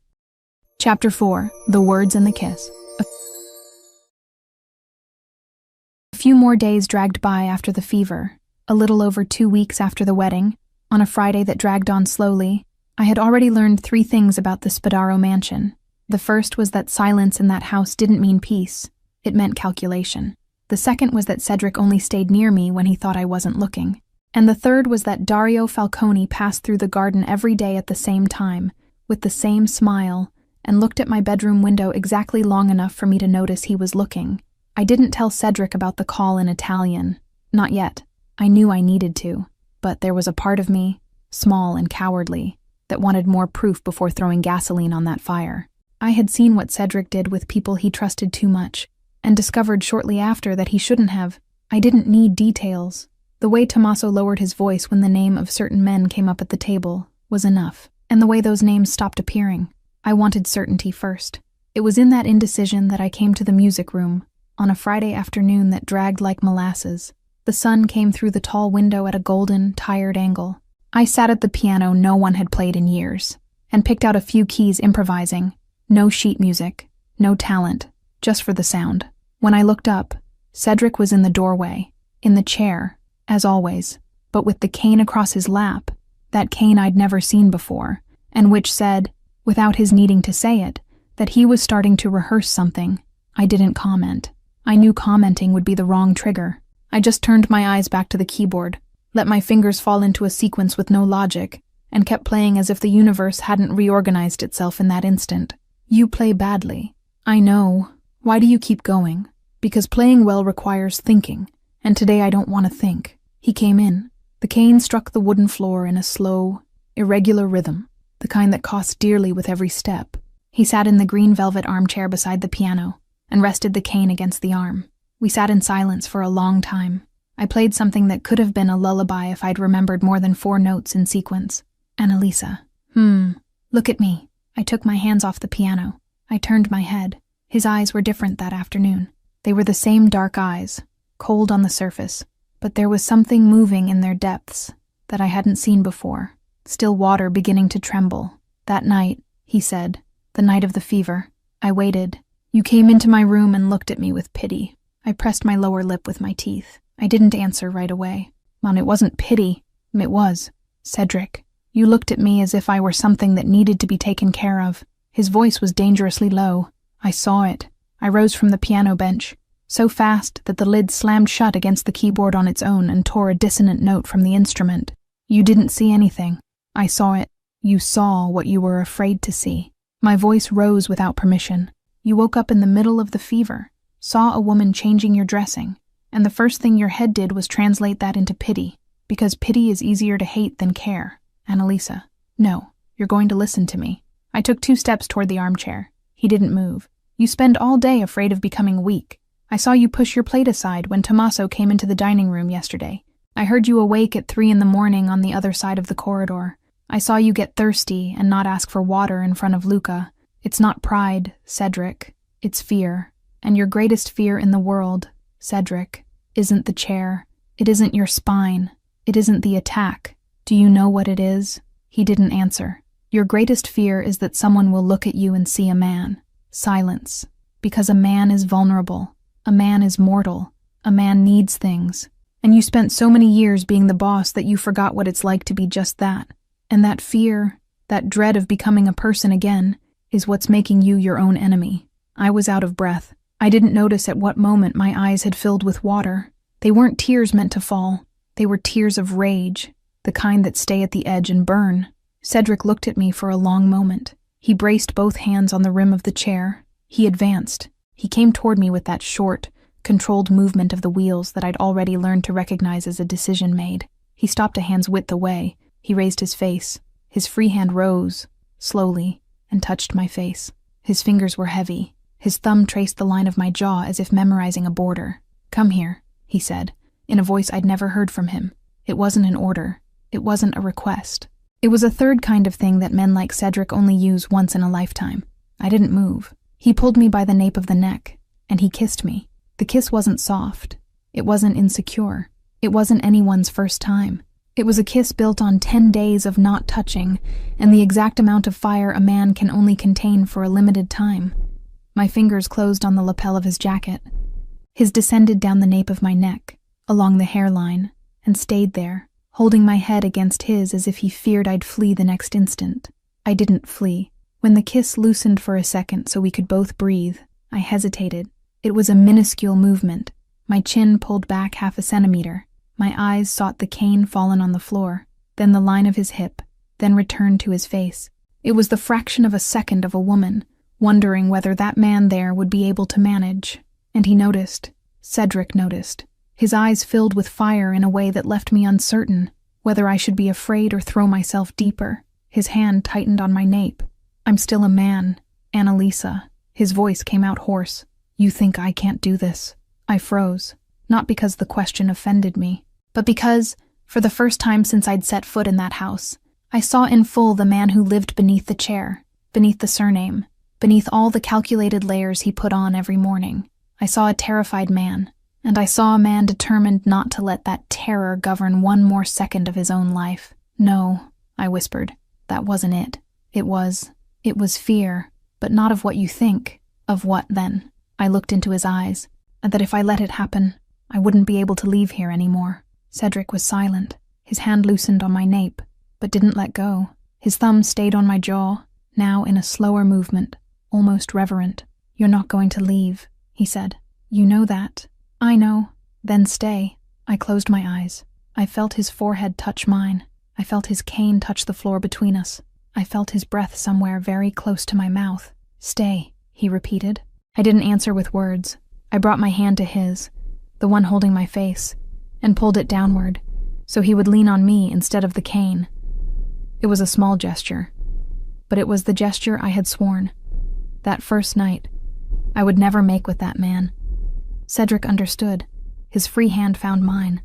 Chapter 4. The Words and the Kiss. A few more days dragged by after the fever. A little over 2 weeks after the wedding, on a Friday that dragged on slowly, I had already learned 3 things about the Spadaro mansion. The first was that silence in that house didn't mean peace. It meant calculation. The second was that Cedric only stayed near me when he thought I wasn't looking. And the third was that Dario Falcone passed through the garden every day at the same time, with the same smile, and looked at my bedroom window exactly long enough for me to notice he was looking. I didn't tell Cedric about the call in Italian. Not yet. I knew I needed to. But there was a part of me, small and cowardly, that wanted more proof before throwing gasoline on that fire. I had seen what Cedric did with people he trusted too much, and discovered shortly after that he shouldn't have. I didn't need details. The way Tommaso lowered his voice when the name of certain men came up at the table was enough, and the way those names stopped appearing. I wanted certainty first. It was in that indecision that I came to the music room, on a Friday afternoon that dragged like molasses. The sun came through the tall window at a golden, tired angle. I sat at the piano no one had played in years, and picked out a few keys improvising. No sheet music, no talent, just for the sound. When I looked up, Cedric was in the doorway, in the chair, as always, but with the cane across his lap, that cane I'd never seen before, and which said, without his needing to say it, that he was starting to rehearse something. I didn't comment. I knew commenting would be the wrong trigger. I just turned my eyes back to the keyboard, let my fingers fall into a sequence with no logic, and kept playing as if the universe hadn't reorganized itself in that instant. You play badly. I know. Why do you keep going? Because playing well requires thinking, and today I don't want to think. He came in. The cane struck the wooden floor in a slow, irregular rhythm, the kind that costs dearly with every step. He sat in the green velvet armchair beside the piano, and rested the cane against the arm. We sat in silence for a long time. I played something that could have been a lullaby if I'd remembered more than 4 notes in sequence. Annalisa. Look at me. I took my hands off the piano. I turned my head. His eyes were different that afternoon. They were the same dark eyes, cold on the surface, but there was something moving in their depths that I hadn't seen before. Still water beginning to tremble. That night, he said, the night of the fever, I waited. You came into my room and looked at me with pity. I pressed my lower lip with my teeth. I didn't answer right away. It wasn't pity. It was. Cedric, you looked at me as if I were something that needed to be taken care of. His voice was dangerously low. I saw it. I rose from the piano bench, so fast that the lid slammed shut against the keyboard on its own and tore a dissonant note from the instrument. You didn't see anything. I saw it. You saw what you were afraid to see. My voice rose without permission. You woke up in the middle of the fever, saw a woman changing your dressing, and the first thing your head did was translate that into pity, because pity is easier to hate than care. Annalisa, no, you're going to listen to me. I took 2 steps toward the armchair. He didn't move. You spend all day afraid of becoming weak. I saw you push your plate aside when Tommaso came into the dining room yesterday. I heard you awake at 3 in the morning on the other side of the corridor. I saw you get thirsty and not ask for water in front of Luca. It's not pride, Cedric. It's fear. And your greatest fear in the world, Cedric, isn't the chair. It isn't your spine. It isn't the attack. Do you know what it is? He didn't answer. Your greatest fear is that someone will look at you and see a man. Silence. Because a man is vulnerable. A man is mortal. A man needs things. And you spent so many years being the boss that you forgot what it's like to be just that. And that fear, that dread of becoming a person again, is what's making you your own enemy. I was out of breath. I didn't notice at what moment my eyes had filled with water. They weren't tears meant to fall. They were tears of rage, the kind that stay at the edge and burn. Cedric looked at me for a long moment. He braced both hands on the rim of the chair. He advanced. He came toward me with that short, controlled movement of the wheels that I'd already learned to recognize as a decision made. He stopped a hand's width away. He raised his face. His free hand rose, slowly, and touched my face. His fingers were heavy. His thumb traced the line of my jaw as if memorizing a border. Come here, he said, in a voice I'd never heard from him. It wasn't an order. It wasn't a request. It was a third kind of thing that men like Cedric only use once in a lifetime. I didn't move. He pulled me by the nape of the neck, and he kissed me. The kiss wasn't soft. It wasn't insecure. It wasn't anyone's first time. It was a kiss built on 10 days of not touching, and the exact amount of fire a man can only contain for a limited time. My fingers closed on the lapel of his jacket. His descended down the nape of my neck, along the hairline, and stayed there, holding my head against his as if he feared I'd flee the next instant. I didn't flee. When the kiss loosened for a second so we could both breathe, I hesitated. It was a minuscule movement. My chin pulled back 1/2 centimeter. My eyes sought the cane fallen on the floor, then the line of his hip, then returned to his face. It was the fraction of a second of a woman, wondering whether that man there would be able to manage. And he noticed. Cedric noticed. His eyes filled with fire in a way that left me uncertain whether I should be afraid or throw myself deeper. His hand tightened on my nape. "I'm still a man, Annalisa." His voice came out hoarse. "You think I can't do this?" I froze, not because the question offended me, but because, for the first time since I'd set foot in that house, I saw in full the man who lived beneath the chair, beneath the surname, beneath all the calculated layers he put on every morning. I saw a terrified man, and I saw a man determined not to let that terror govern one more second of his own life. "No," I whispered, "that wasn't it. It was fear, but not of what you think." "Of what, then?" I looked into his eyes, and that if I let it happen, I wouldn't be able to leave here anymore. Cedric was silent. His hand loosened on my nape, but didn't let go. His thumb stayed on my jaw, now in a slower movement, almost reverent. "You're not going to leave," he said. "You know that." "I know." "Then stay." I closed my eyes. I felt his forehead touch mine. I felt his cane touch the floor between us. I felt his breath somewhere very close to my mouth. "Stay," he repeated. I didn't answer with words. I brought my hand to his, the one holding my face, and pulled it downward, so he would lean on me instead of the cane. It was a small gesture, but it was the gesture I had sworn, that first night, I would never make with that man. Cedric understood. His free hand found mine.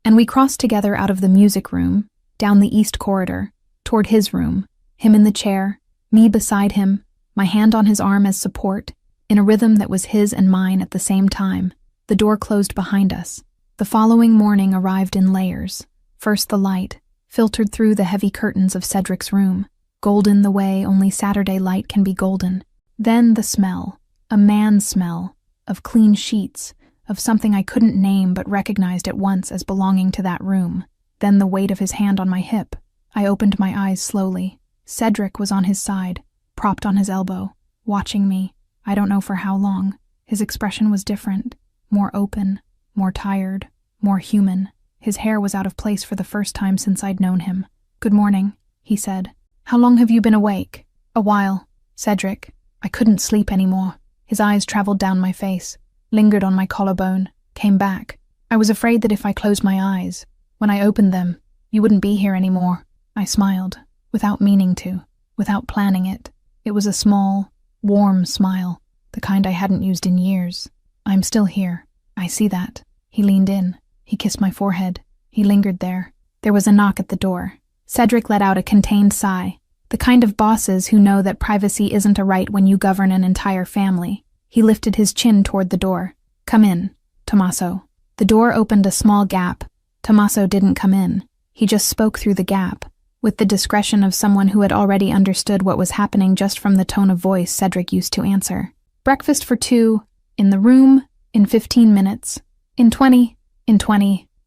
And we crossed together out of the music room, down the east corridor, toward his room, him in the chair, me beside him, my hand on his arm as support, in a rhythm that was his and mine at the same time. The door closed behind us. The following morning arrived in layers. First the light, filtered through the heavy curtains of Cedric's room, golden the way only Saturday light can be golden. Then the smell, a man's smell, of clean sheets, of something I couldn't name but recognized at once as belonging to that room. Then the weight of his hand on my hip. I opened my eyes slowly. Cedric was on his side, propped on his elbow, watching me. I don't know for how long. His expression was different, more open, more tired, more human. His hair was out of place for the first time since I'd known him. "Good morning," he said. "How long have you been awake?" "A while." "Cedric." I couldn't sleep anymore. His eyes traveled down my face, lingered on my collarbone, came back. I was afraid that if I closed my eyes, when I opened them, you wouldn't be here anymore. I smiled, without meaning to, without planning it. It was a small, warm smile, the kind I hadn't used in years. "I'm still here. I see that." He leaned in. He kissed my forehead. He lingered there. There was a knock at the door. Cedric let out a contained sigh, the kind of bosses who know that privacy isn't a right when you govern an entire family. He lifted his chin toward the door. "Come in, Tommaso." The door opened a small gap. Tommaso didn't come in. He just spoke through the gap, with the discretion of someone who had already understood what was happening just from the tone of voice Cedric used to answer. "Breakfast for 2, in the room, in 15 minutes. In 20.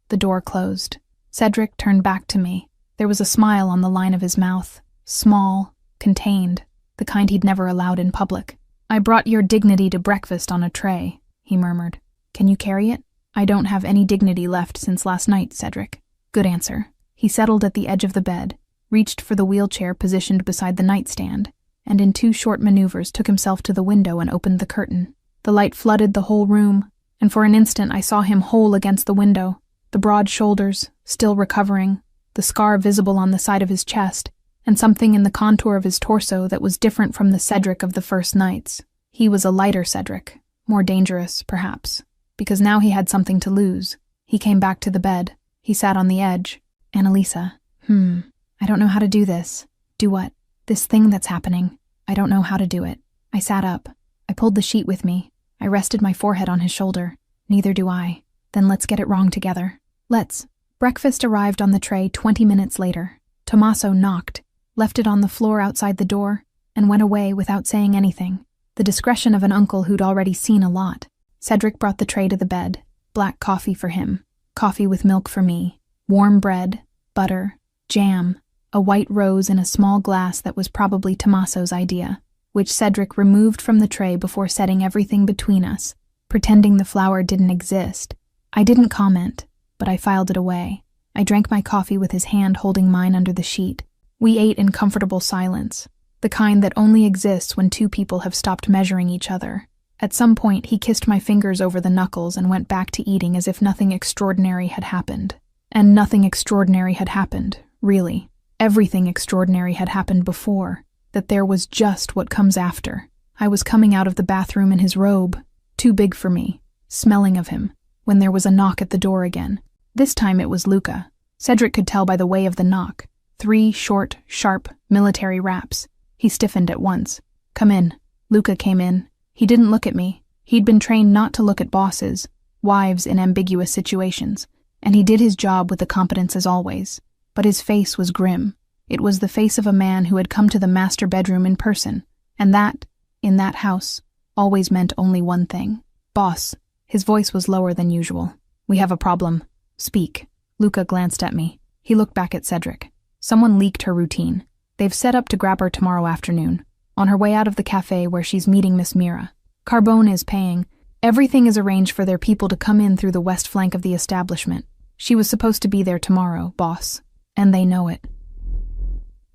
The door closed. Cedric turned back to me. There was a smile on the line of his mouth, small, contained, the kind he'd never allowed in public. "I brought your dignity to breakfast on a tray," he murmured. "Can you carry it?" "I don't have any dignity left since last night, Cedric." "Good answer." He settled at the edge of the bed, reached for the wheelchair positioned beside the nightstand, and in 2 short maneuvers took himself to the window and opened the curtain. The light flooded the whole room, and for an instant I saw him whole against the window, the broad shoulders, still recovering, the scar visible on the side of his chest, and something in the contour of his torso that was different from the Cedric of the first nights. He was a lighter Cedric, more dangerous, perhaps, because now he had something to lose. He came back to the bed. He sat on the edge. "Annalisa, I don't know how to do this." "Do what?" "This thing that's happening. I don't know how to do it." I sat up. I pulled the sheet with me. I rested my forehead on his shoulder. "Neither do I." "Then let's get it wrong together." "Let's." Breakfast arrived on the tray 20 minutes later. Tommaso knocked, left it on the floor outside the door, and went away without saying anything. The discretion of an uncle who'd already seen a lot. Cedric brought the tray to the bed. Black coffee for him, coffee with milk for me, warm bread, butter, jam, a white rose in a small glass that was probably Tommaso's idea, which Cedric removed from the tray before setting everything between us, pretending the flower didn't exist. I didn't comment, but I filed it away. I drank my coffee with his hand holding mine under the sheet. We ate in comfortable silence, the kind that only exists when two people have stopped measuring each other. At some point, he kissed my fingers over the knuckles and went back to eating as if nothing extraordinary had happened. And nothing extraordinary had happened, really. Everything extraordinary had happened before, that there was just what comes after. I was coming out of the bathroom in his robe, too big for me, smelling of him, when there was a knock at the door again. This time it was Luca. Cedric could tell by the way of the knock. 3 short, sharp, military raps. He stiffened at once. "Come in." Luca came in. He didn't look at me. He'd been trained not to look at bosses, wives in ambiguous situations, and he did his job with the competence as always. But his face was grim. It was the face of a man who had come to the master bedroom in person, and that, in that house, always meant only one thing. "Boss." His voice was lower than usual. "We have a problem. Speak." Luca glanced at me. He looked back at Cedric. "Someone leaked her routine. They've set up to grab her tomorrow afternoon, on her way out of the cafe where she's meeting Miss Mira. Carbone is paying. Everything is arranged for their people to come in through the west flank of the establishment. She was supposed to be there tomorrow, boss, and they know it."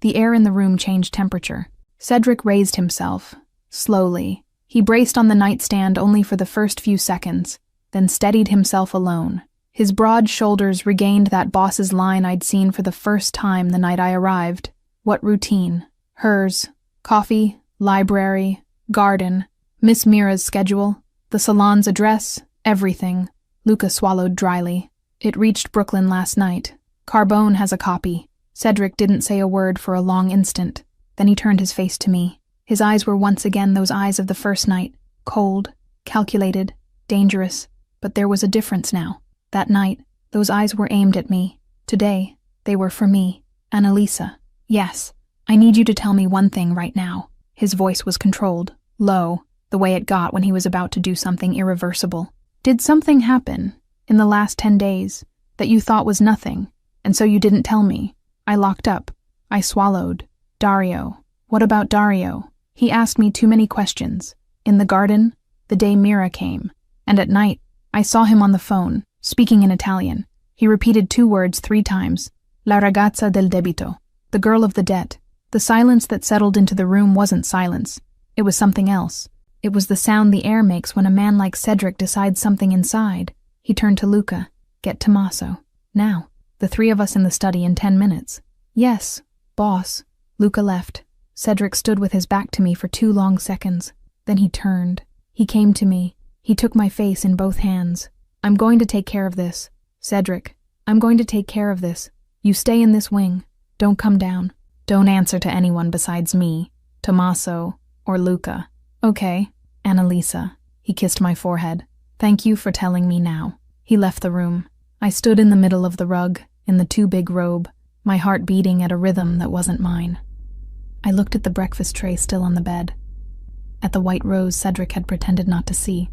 The air in the room changed temperature. Cedric raised himself, slowly. He braced on the nightstand only for the first few seconds, then steadied himself alone. His broad shoulders regained that boss's line I'd seen for the first time the night I arrived. What routine? Hers. Coffee, library, garden, Miss Mira's schedule, the salon's address, everything. Luca swallowed dryly. "It reached Brooklyn last night. Carbone has a copy." Cedric didn't say a word for a long instant. Then he turned his face to me. His eyes were once again those eyes of the first night, cold, calculated, dangerous, but there was a difference now. That night, those eyes were aimed at me. Today, they were for me, Annalisa. "Yes, I need you to tell me one thing right now." His voice was controlled, low, the way it got when he was about to do something irreversible. "Did something happen, in the last 10 days, that you thought was nothing, and so you didn't tell me?" I locked up. I swallowed. "Dario. What about Dario?" He asked me too many questions. In the garden, the day Mira came, and at night, I saw him on the phone, speaking in Italian. He repeated 2 words 3 times. "La ragazza del debito." The girl of the debt. The silence that settled into the room wasn't silence. It was something else. It was the sound the air makes when a man like Cedric decides something inside. He turned to Luca. "Get Tommaso. Now. The 3 of us in the study in 10 minutes. "Yes, boss." Luca left. Cedric stood with his back to me for 2 long seconds. Then he turned. He came to me. He took my face in both hands. "I'm going to take care of this. Cedric, I'm going to take care of this. You stay in this wing. Don't come down. Don't answer to anyone besides me, Tommaso, or Luca." "Okay, Annalisa." He kissed my forehead. "Thank you for telling me now." He left the room. I stood in the middle of the rug, in the too big robe, my heart beating at a rhythm that wasn't mine. I looked at the breakfast tray still on the bed, at the white rose Cedric had pretended not to see.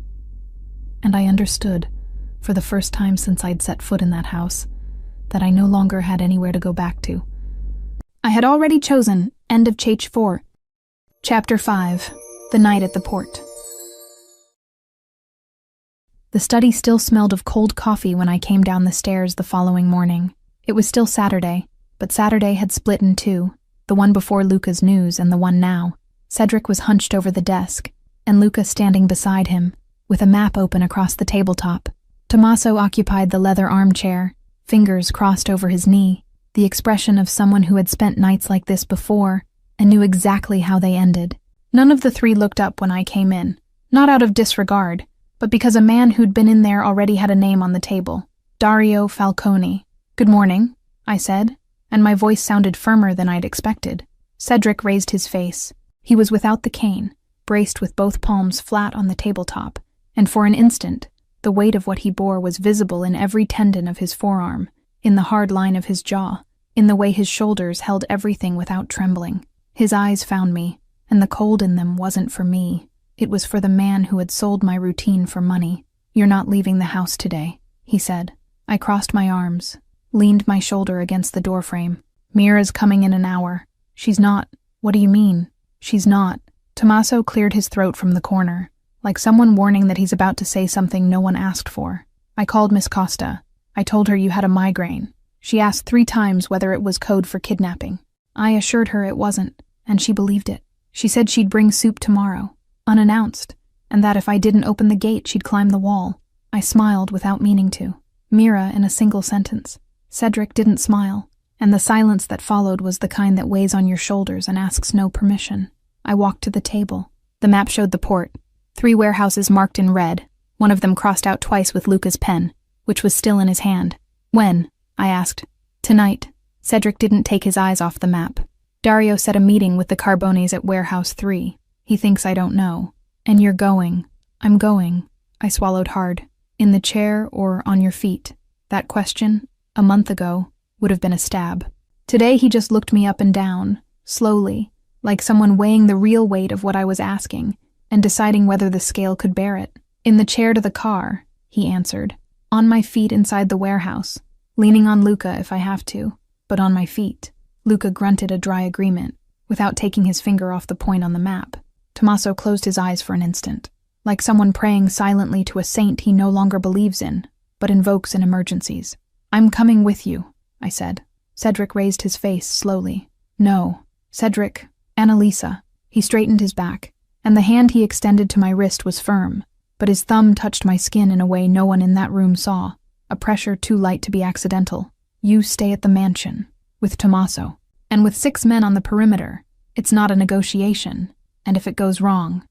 And I understood, for the first time since I'd set foot in that house, that I no longer had anywhere to go back to. I had already chosen. End of Chapter 4. Chapter 5. The Night at the Port. The study still smelled of cold coffee when I came down the stairs the following morning. It was still Saturday, but Saturday had split in 2, the one before Luca's news and the one now. Cedric was hunched over the desk, and Luca standing beside him, with a map open across the tabletop. Tommaso occupied the leather armchair, fingers crossed over his knee, the expression of someone who had spent nights like this before and knew exactly how they ended. None of the 3 looked up when I came in, not out of disregard, but because a man who'd been in there already had a name on the table. Dario Falcone. "Good morning," I said, and my voice sounded firmer than I'd expected. Cedric raised his face. He was without the cane, braced with both palms flat on the tabletop, and for an instant, the weight of what he bore was visible in every tendon of his forearm. in the hard line of his jaw, in the way his shoulders held everything without trembling. His eyes found me, and the cold in them wasn't for me. It was for the man who had sold my routine for money. "You're not leaving the house today," he said. I crossed my arms, leaned my shoulder against the doorframe. "Mira's coming in an hour." "She's not." "What do you mean?" "She's not." Tommaso cleared his throat from the corner, like someone warning that he's about to say something no one asked for. "I called Miss Costa. I told her you had a migraine. She asked 3 times whether it was code for kidnapping. I assured her it wasn't, and she believed it. She said she'd bring soup tomorrow, unannounced, and that if I didn't open the gate she'd climb the wall." I smiled without meaning to. Mira in a single sentence. Cedric didn't smile, and the silence that followed was the kind that weighs on your shoulders and asks no permission. I walked to the table. The map showed the port. 3 warehouses marked in red, one of them crossed out twice with Luca's pen, which was still in his hand. "When?" I asked. "Tonight." Cedric didn't take his eyes off the map. "Dario set a meeting with the Carbones at Warehouse 3. He thinks I don't know. And you're going." "I'm going." I swallowed hard. "In the chair or on your feet?" That question, a month ago, would have been a stab. Today he just looked me up and down, slowly, like someone weighing the real weight of what I was asking, and deciding whether the scale could bear it. "In the chair to the car," he answered. "On my feet inside the warehouse, leaning on Luca if I have to, but on my feet." Luca grunted a dry agreement, without taking his finger off the point on the map. Tommaso closed his eyes for an instant, like someone praying silently to a saint he no longer believes in, but invokes in emergencies. "I'm coming with you," I said. Cedric raised his face slowly. "No. Cedric, Annalisa." He straightened his back, and the hand he extended to my wrist was firm, but his thumb touched my skin in a way no one in that room saw, a pressure too light to be accidental. "You stay at the mansion, with Tommaso. And with 6 men on the perimeter, it's not a negotiation. And if it goes wrong,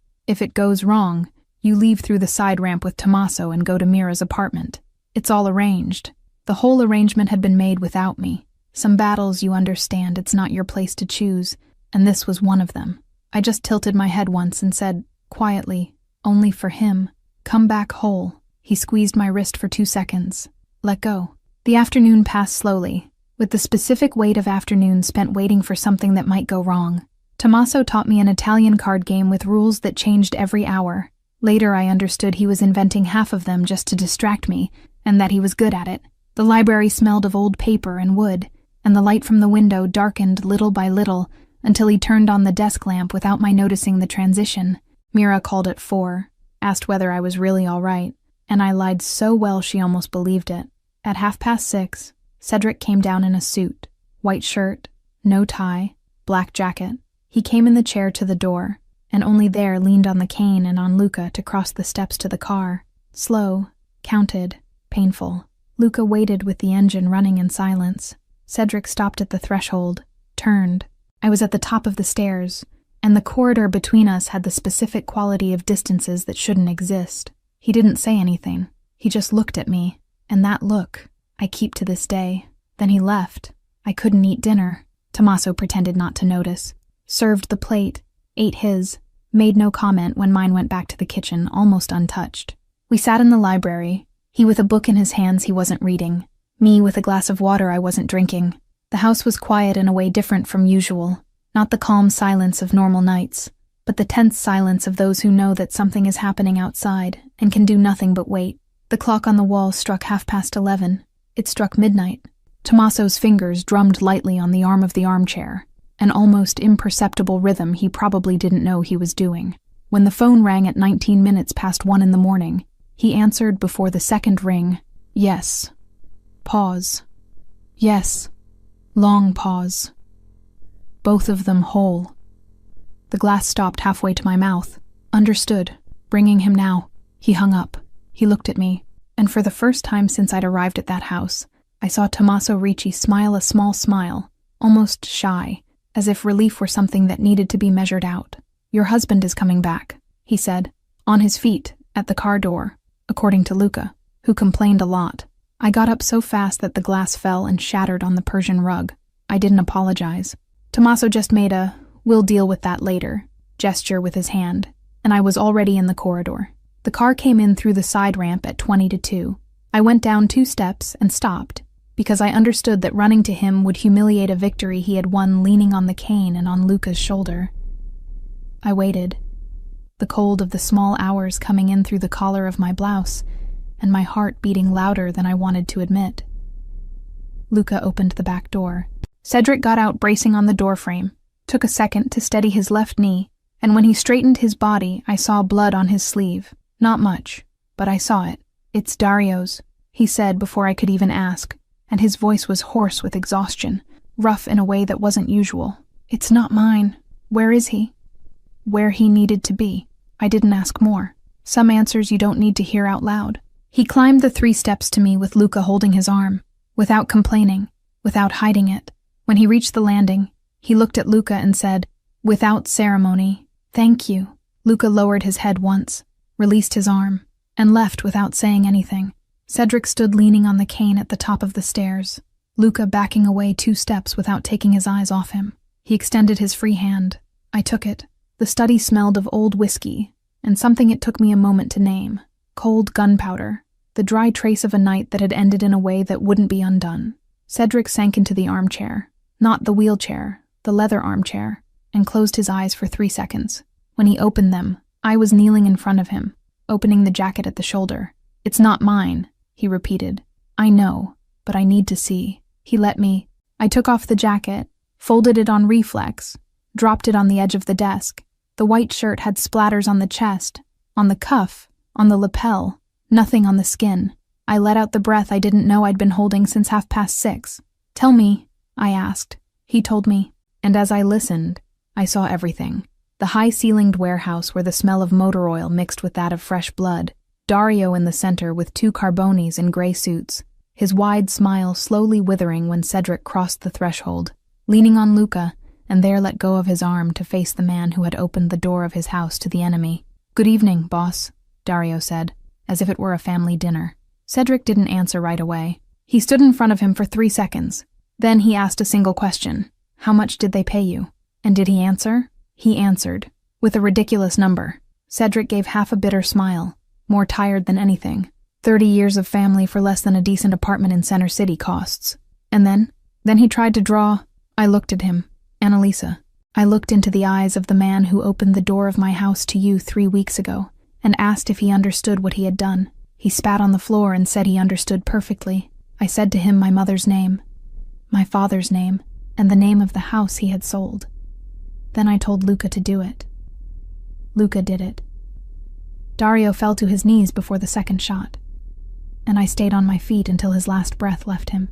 you leave through the side ramp with Tommaso and go to Mira's apartment. It's all arranged." The whole arrangement had been made without me. Some battles, you understand, it's not your place to choose, and this was one of them. I just tilted my head once and said, quietly, only for him, "Come back whole." He squeezed my wrist for 2 seconds. "Let go." The afternoon passed slowly, with the specific weight of afternoon spent waiting for something that might go wrong. Tommaso taught me an Italian card game with rules that changed every hour. Later I understood he was inventing half of them just to distract me, and that he was good at it. The library smelled of old paper and wood, and the light from the window darkened little by little until he turned on the desk lamp without my noticing the transition. Mira called at 4, asked whether I was really all right, and I lied so well she almost believed it. At 6:30, Cedric came down in a suit, white shirt, no tie, black jacket. He came in the chair to the door, and only there leaned on the cane and on Luca to cross the steps to the car. Slow, counted, painful. Luca waited with the engine running in silence. Cedric stopped at the threshold, turned. I was at the top of the stairs, and the corridor between us had the specific quality of distances that shouldn't exist. He didn't say anything. He just looked at me, and that look I keep to this day. Then he left. I couldn't eat dinner. Tommaso pretended not to notice. Served the plate, ate his, made no comment when mine went back to the kitchen, almost untouched. We sat in the library, he with a book in his hands he wasn't reading, me with a glass of water I wasn't drinking. The house was quiet in a way different from usual, not the calm silence of normal nights, but the tense silence of those who know that something is happening outside and can do nothing but wait. The clock on the wall struck 11:30. It struck midnight. Tommaso's fingers drummed lightly on the arm of the armchair, an almost imperceptible rhythm he probably didn't know he was doing. When the phone rang at 19 minutes past 1 in the morning, he answered before the second ring. Yes. Pause. Yes. Long pause. Both of them whole. The glass stopped halfway to my mouth. Understood. Bringing him now. He hung up. He looked at me, and for the first time since I'd arrived at that house, I saw Tommaso Ricci smile a small smile, almost shy, as if relief were something that needed to be measured out. "Your husband is coming back," he said, on his feet, at the car door, according to Luca, who complained a lot. I got up so fast that the glass fell and shattered on the Persian rug. I didn't apologize. Tommaso just made a, "we'll deal with that later," gesture with his hand, and I was already in the corridor. The car came in through the side ramp at 20 to 2. I went down 2 steps and stopped, because I understood that running to him would humiliate a victory he had won leaning on the cane and on Luca's shoulder. I waited, the cold of the small hours coming in through the collar of my blouse, and my heart beating louder than I wanted to admit. Luca opened the back door. Cedric got out, bracing on the doorframe, took a second to steady his left knee, and when he straightened his body, I saw blood on his sleeve. Not much, but I saw it. "It's Dario's," he said before I could even ask, and his voice was hoarse with exhaustion, rough in a way that wasn't usual. "It's not mine. Where is he?" "Where he needed to be." I didn't ask more. Some answers you don't need to hear out loud. He climbed the 3 steps to me with Luca holding his arm, without complaining, without hiding it. When he reached the landing, he looked at Luca and said, without ceremony, "Thank you." Luca lowered his head once, released his arm, and left without saying anything. Cedric stood leaning on the cane at the top of the stairs, Luca backing away 2 steps without taking his eyes off him. He extended his free hand. I took it. The study smelled of old whiskey, and something it took me a moment to name. Cold gunpowder, the dry trace of a night that had ended in a way that wouldn't be undone. Cedric sank into the armchair, not the wheelchair, the leather armchair, and closed his eyes for 3 seconds. When he opened them, I was kneeling in front of him, opening the jacket at the shoulder. "It's not mine," he repeated. "I know, but I need to see." He let me. I took off the jacket, folded it on reflex, dropped it on the edge of the desk. The white shirt had splatters on the chest, on the cuff, on the lapel, nothing on the skin. I let out the breath I didn't know I'd been holding since 6:30. "Tell me," I asked. He told me, and as I listened, I saw everything. The high-ceilinged warehouse where the smell of motor oil mixed with that of fresh blood, Dario in the center with 2 carbonis in gray suits, his wide smile slowly withering when Cedric crossed the threshold, leaning on Luca, and there let go of his arm to face the man who had opened the door of his house to the enemy. "Good evening, boss," Dario said, as if it were a family dinner. Cedric didn't answer right away. He stood in front of him for 3 seconds. Then he asked a single question. "How much did they pay you?" And did he answer? He answered, with a ridiculous number. Cedric gave half a bitter smile, more tired than anything. 30 years of family for less than a decent apartment in Center City costs. And then he tried to draw. I looked at him. "Annalisa, I looked into the eyes of the man who opened the door of my house to you 3 weeks ago and asked if he understood what he had done. He spat on the floor and said he understood perfectly. I said to him my mother's name, my father's name, and the name of the house he had sold. Then I told Luca to do it. Luca did it." Dario fell to his knees before the second shot, and I stayed on my feet until his last breath left him.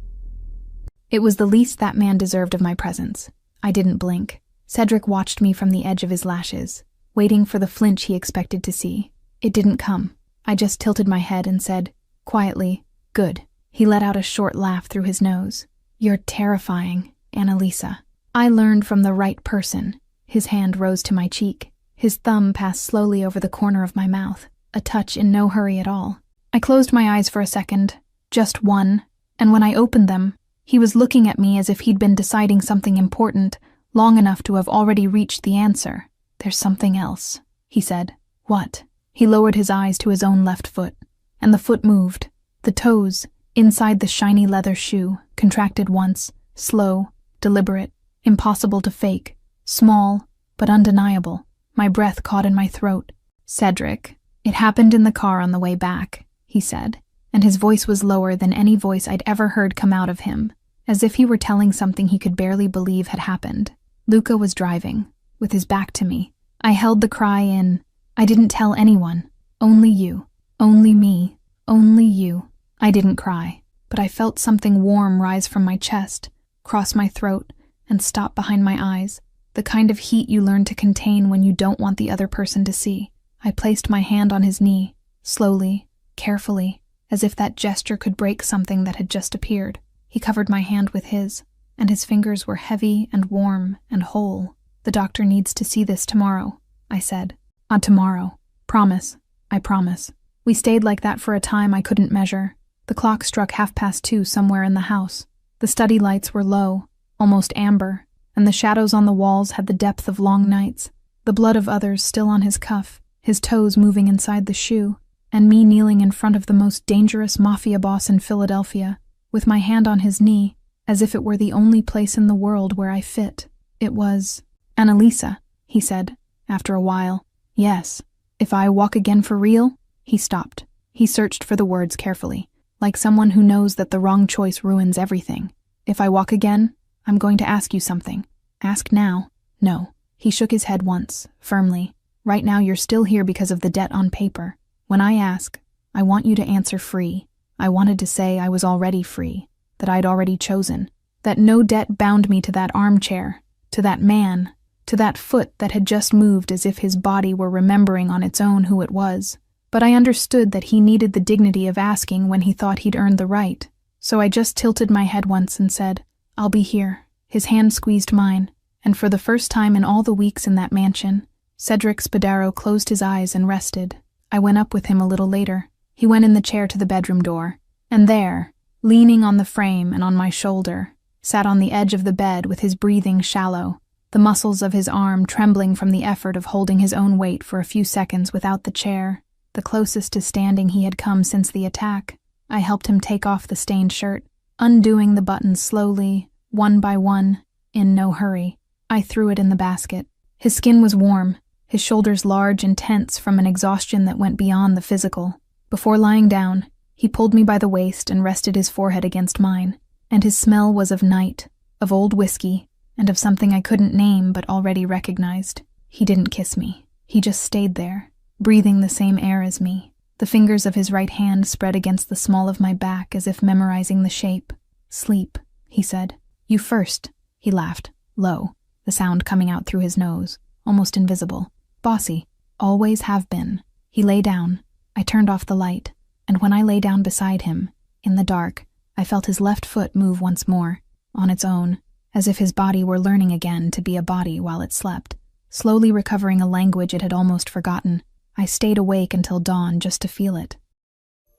It was the least that man deserved of my presence. I didn't blink. Cedric watched me from the edge of his lashes, waiting for the flinch he expected to see. It didn't come. I just tilted my head and said, quietly, "Good." He let out a short laugh through his nose. "You're terrifying, Annalisa. I learned from the right person." His hand rose to my cheek. His thumb passed slowly over the corner of my mouth, a touch in no hurry at all. I closed my eyes for a second, just one, and when I opened them, he was looking at me as if he'd been deciding something important, long enough to have already reached the answer. "There's something else," he said. "What?" He lowered his eyes to his own left foot, and the foot moved. The toes, inside the shiny leather shoe, contracted once, slow, deliberate, impossible to fake, small, but undeniable. My breath caught in my throat. "Cedric, it happened in the car on the way back," he said, and his voice was lower than any voice I'd ever heard come out of him, as if he were telling something he could barely believe had happened. Luca was driving, with his back to me. I held the cry in. I didn't tell anyone. Only you. Only me. Only you. I didn't cry, but I felt something warm rise from my chest, cross my throat, and stop behind my eyes, the kind of heat you learn to contain when you don't want the other person to see. I placed my hand on his knee, slowly, carefully, as if that gesture could break something that had just appeared. He covered my hand with his, and his fingers were heavy and warm and whole. "The doctor needs to see this tomorrow," I said. Tomorrow. Promise. I promise." We stayed like that for a time I couldn't measure. The clock struck 2:30 somewhere in the house. The study lights were low, almost amber, and the shadows on the walls had the depth of long nights. The blood of others still on his cuff, his toes moving inside the shoe, and me kneeling in front of the most dangerous mafia boss in Philadelphia, with my hand on his knee, as if it were the only place in the world where I fit. It was Annalisa, he said, after a while. Yes. If I walk again for real? He stopped. He searched for the words carefully, like someone who knows that the wrong choice ruins everything. If I walk again, I'm going to ask you something. Ask now. No. He shook his head once, firmly. Right now you're still here because of the debt on paper. When I ask, I want you to answer free. I wanted to say I was already free, that I'd already chosen, that no debt bound me to that armchair, to that man, to that foot that had just moved as if his body were remembering on its own who it was. But I understood that he needed the dignity of asking when he thought he'd earned the right. So I just tilted my head once and said, I'll be here. His hand squeezed mine, and for the first time in all the weeks in that mansion, Cedric Spadaro closed his eyes and rested. I went up with him a little later. He went in the chair to the bedroom door, and there, leaning on the frame and on my shoulder, sat on the edge of the bed with his breathing shallow, the muscles of his arm trembling from the effort of holding his own weight for a few seconds without the chair, the closest to standing he had come since the attack. I helped him take off the stained shirt, undoing the buttons slowly, one by one, in no hurry. I threw it in the basket. His skin was warm, his shoulders large and tense from an exhaustion that went beyond the physical. Before lying down, he pulled me by the waist and rested his forehead against mine, and his smell was of night, of old whiskey, and of something I couldn't name but already recognized. He didn't kiss me. He just stayed there, breathing the same air as me. The fingers of his right hand spread against the small of my back as if memorizing the shape. Sleep, he said. You first, he laughed, low, the sound coming out through his nose, almost invisible. Bossy, always have been. He lay down. I turned off the light, and when I lay down beside him, in the dark, I felt his left foot move once more, on its own, as if his body were learning again to be a body while it slept. Slowly recovering a language it had almost forgotten, I stayed awake until dawn just to feel it.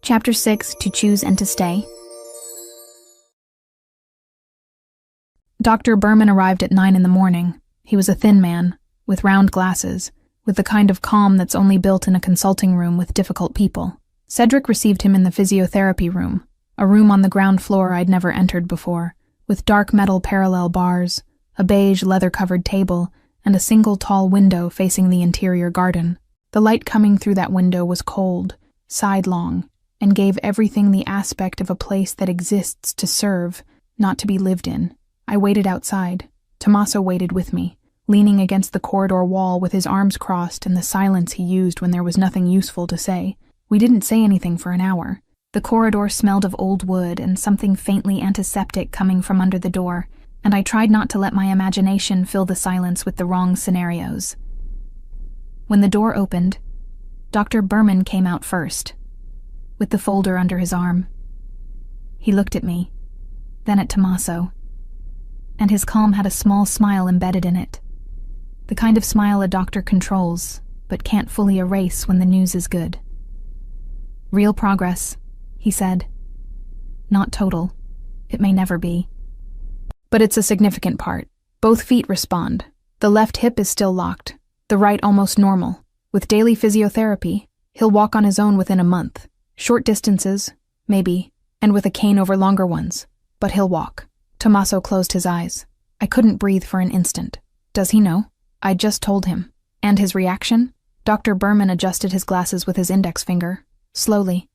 Chapter 6, To Choose and to Stay. Dr. Berman arrived at 9 in the morning. He was a thin man, with round glasses, with the kind of calm that's only built in a consulting room with difficult people. Cedric received him in the physiotherapy room, a room on the ground floor I'd never entered before, with dark metal parallel bars, a beige leather-covered table, and a single tall window facing the interior garden. The light coming through that window was cold, sidelong, and gave everything the aspect of a place that exists to serve, not to be lived in. I waited outside. Tommaso waited with me, leaning against the corridor wall with his arms crossed and the silence he used when there was nothing useful to say. We didn't say anything for an hour. The corridor smelled of old wood and something faintly antiseptic coming from under the door, and I tried not to let my imagination fill the silence with the wrong scenarios. When the door opened, Dr. Berman came out first, with the folder under his arm. He looked at me, then at Tommaso, and his calm had a small smile embedded in it. The kind of smile a doctor controls, but can't fully erase when the news is good. Real progress, he said. Not total. It may never be. But it's a significant part. Both feet respond. The left hip is still locked, the right almost normal. With daily physiotherapy, he'll walk on his own within a month. Short distances, maybe, and with a cane over longer ones. But he'll walk. Tommaso closed his eyes. I couldn't breathe for an instant. Does he know? I just told him. And his reaction? Dr. Berman adjusted his glasses with his index finger. Slowly.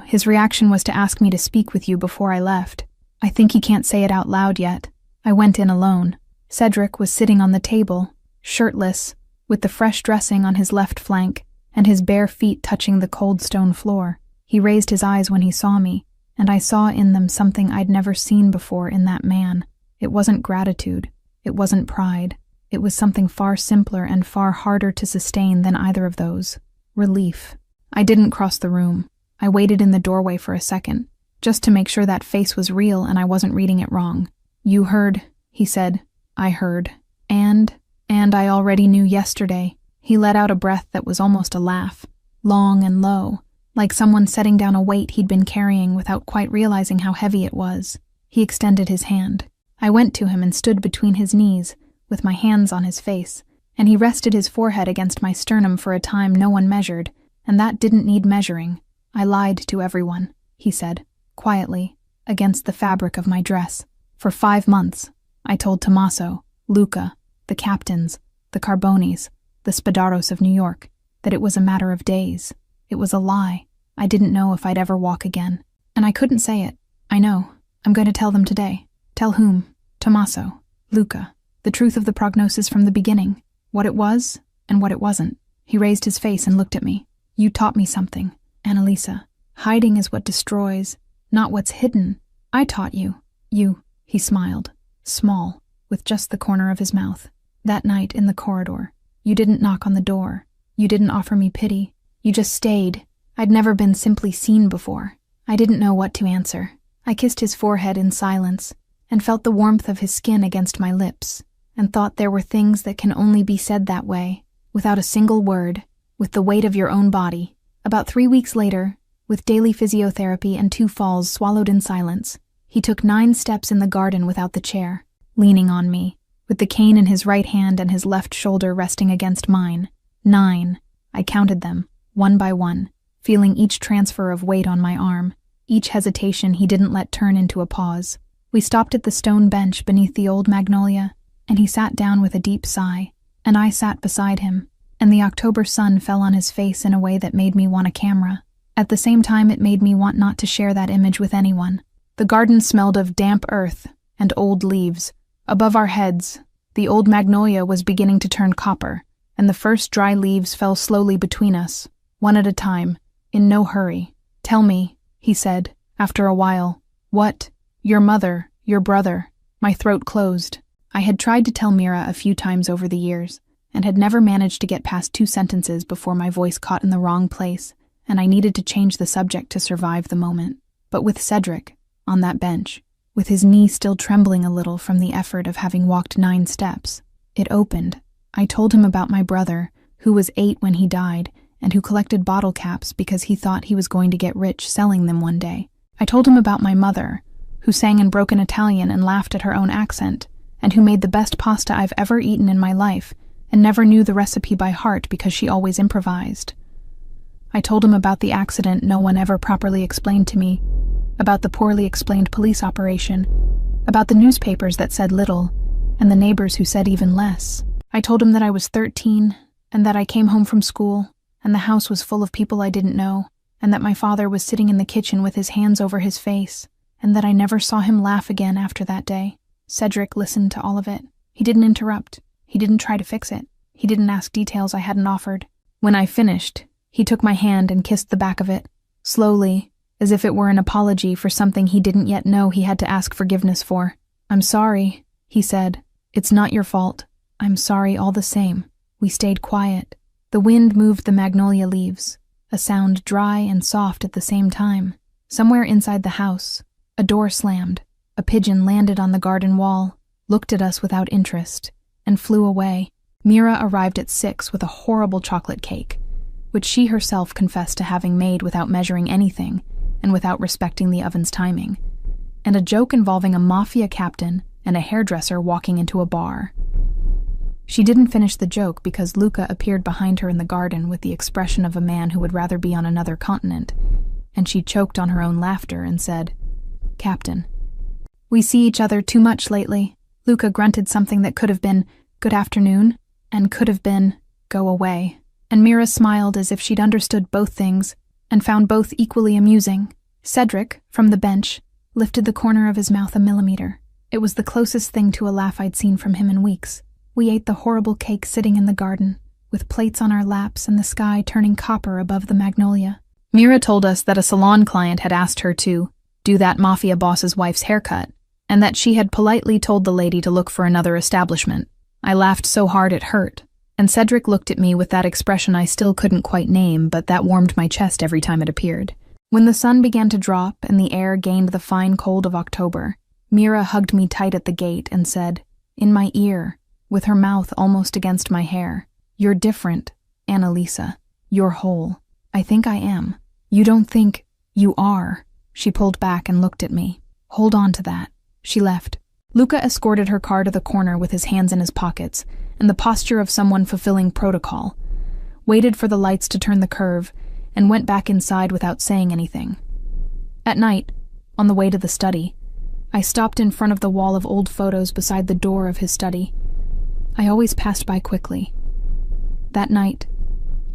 His reaction was to ask me to speak with you before I left. I think he can't say it out loud yet. I went in alone. Cedric was sitting on the table, shirtless, with the fresh dressing on his left flank, and his bare feet touching the cold stone floor. He raised his eyes when he saw me, and I saw in them something I'd never seen before in that man. It wasn't gratitude. It wasn't pride. It was something far simpler and far harder to sustain than either of those. Relief. I didn't cross the room. I waited in the doorway for a second, just to make sure that face was real and I wasn't reading it wrong. You heard, he said. I heard. And I already knew yesterday. He let out a breath that was almost a laugh, long and low, like someone setting down a weight he'd been carrying without quite realizing how heavy it was. He extended his hand. I went to him and stood between his knees, with my hands on his face, and he rested his forehead against my sternum for a time no one measured, and that didn't need measuring. I lied to everyone, he said, quietly, against the fabric of my dress. For 5 months, I told Tommaso, Luca, the captains, the Carbonis, the Spadaros of New York, that it was a matter of days. It was a lie. I didn't know if I'd ever walk again. And I couldn't say it. I know. I'm going to tell them today. Tell whom? Tommaso, Luca. The truth of the prognosis from the beginning. What it was and what it wasn't. He raised his face and looked at me. You taught me something, Annalisa. Hiding is what destroys, not what's hidden. I taught you. You, he smiled, small, with just the corner of his mouth. That night in the corridor, you didn't knock on the door. You didn't offer me pity. You just stayed. I'd never been simply seen before. I didn't know what to answer. I kissed his forehead in silence and felt the warmth of his skin against my lips and thought there were things that can only be said that way, without a single word, with the weight of your own body. About 3 weeks later, with daily physiotherapy and 2 falls swallowed in silence, he took 9 steps in the garden without the chair, leaning on me, with the cane in his right hand and his left shoulder resting against mine. 9. I counted them, one by one, feeling each transfer of weight on my arm, each hesitation he didn't let turn into a pause. We stopped at the stone bench beneath the old magnolia, and he sat down with a deep sigh, and I sat beside him, and the October sun fell on his face in a way that made me want a camera. At the same time, it made me want not to share that image with anyone. The garden smelled of damp earth and old leaves. Above our heads, the old magnolia was beginning to turn copper, and the first dry leaves fell slowly between us, one at a time, in no hurry. Tell me, he said, after a while. What? Your mother, your brother. My throat closed. I had tried to tell Mira a few times over the years, and had never managed to get past 2 sentences before my voice caught in the wrong place, and I needed to change the subject to survive the moment. But with Cedric, on that bench, with his knee still trembling a little from the effort of having walked 9 steps, it opened. I told him about my brother, who was 8 when he died, and who collected bottle caps because he thought he was going to get rich selling them one day. I told him about my mother, who sang in broken Italian and laughed at her own accent, and who made the best pasta I've ever eaten in my life, and never knew the recipe by heart because she always improvised. I told him about the accident no one ever properly explained to me, about the poorly explained police operation, about the newspapers that said little, and the neighbors who said even less. I told him that I was 13, and that I came home from school, and the house was full of people I didn't know, and that my father was sitting in the kitchen with his hands over his face, and that I never saw him laugh again after that day. Cedric listened to all of it. He didn't interrupt. He didn't try to fix it. He didn't ask details I hadn't offered. When I finished, he took my hand and kissed the back of it, slowly, as if it were an apology for something he didn't yet know he had to ask forgiveness for. I'm sorry, he said. It's not your fault. I'm sorry all the same. We stayed quiet. The wind moved the magnolia leaves, a sound dry and soft at the same time. Somewhere inside the house, a door slammed. A pigeon landed on the garden wall, looked at us without interest, and flew away. Mira arrived at 6 with a horrible chocolate cake, which she herself confessed to having made without measuring anything and without respecting the oven's timing, and a joke involving a mafia captain and a hairdresser walking into a bar. She didn't finish the joke because Luca appeared behind her in the garden with the expression of a man who would rather be on another continent, and she choked on her own laughter and said, Captain. We see each other too much lately. Luca grunted something that could have been, good afternoon, and could have been, go away. And Mira smiled as if she'd understood both things, and found both equally amusing. Cedric, from the bench, lifted the corner of his mouth a millimeter. It was the closest thing to a laugh I'd seen from him in weeks. We ate the horrible cake sitting in the garden, with plates on our laps and the sky turning copper above the magnolia. Mira told us that a salon client had asked her to do that mafia boss's wife's haircut, and that she had politely told the lady to look for another establishment. I laughed so hard it hurt, and Cedric looked at me with that expression I still couldn't quite name, but that warmed my chest every time it appeared. When the sun began to drop and the air gained the fine cold of October, Mira hugged me tight at the gate and said, in my ear, with her mouth almost against my hair, You're different, Annalisa. You're whole. I think I am. You don't think you are. She pulled back and looked at me. Hold on to that. She left. Luca escorted her car to the corner with his hands in his pockets and the posture of someone fulfilling protocol, waited for the lights to turn the curve, and went back inside without saying anything. At night, on the way to the study. I stopped in front of the wall of old photos beside the door of his study. I always passed by quickly. That night,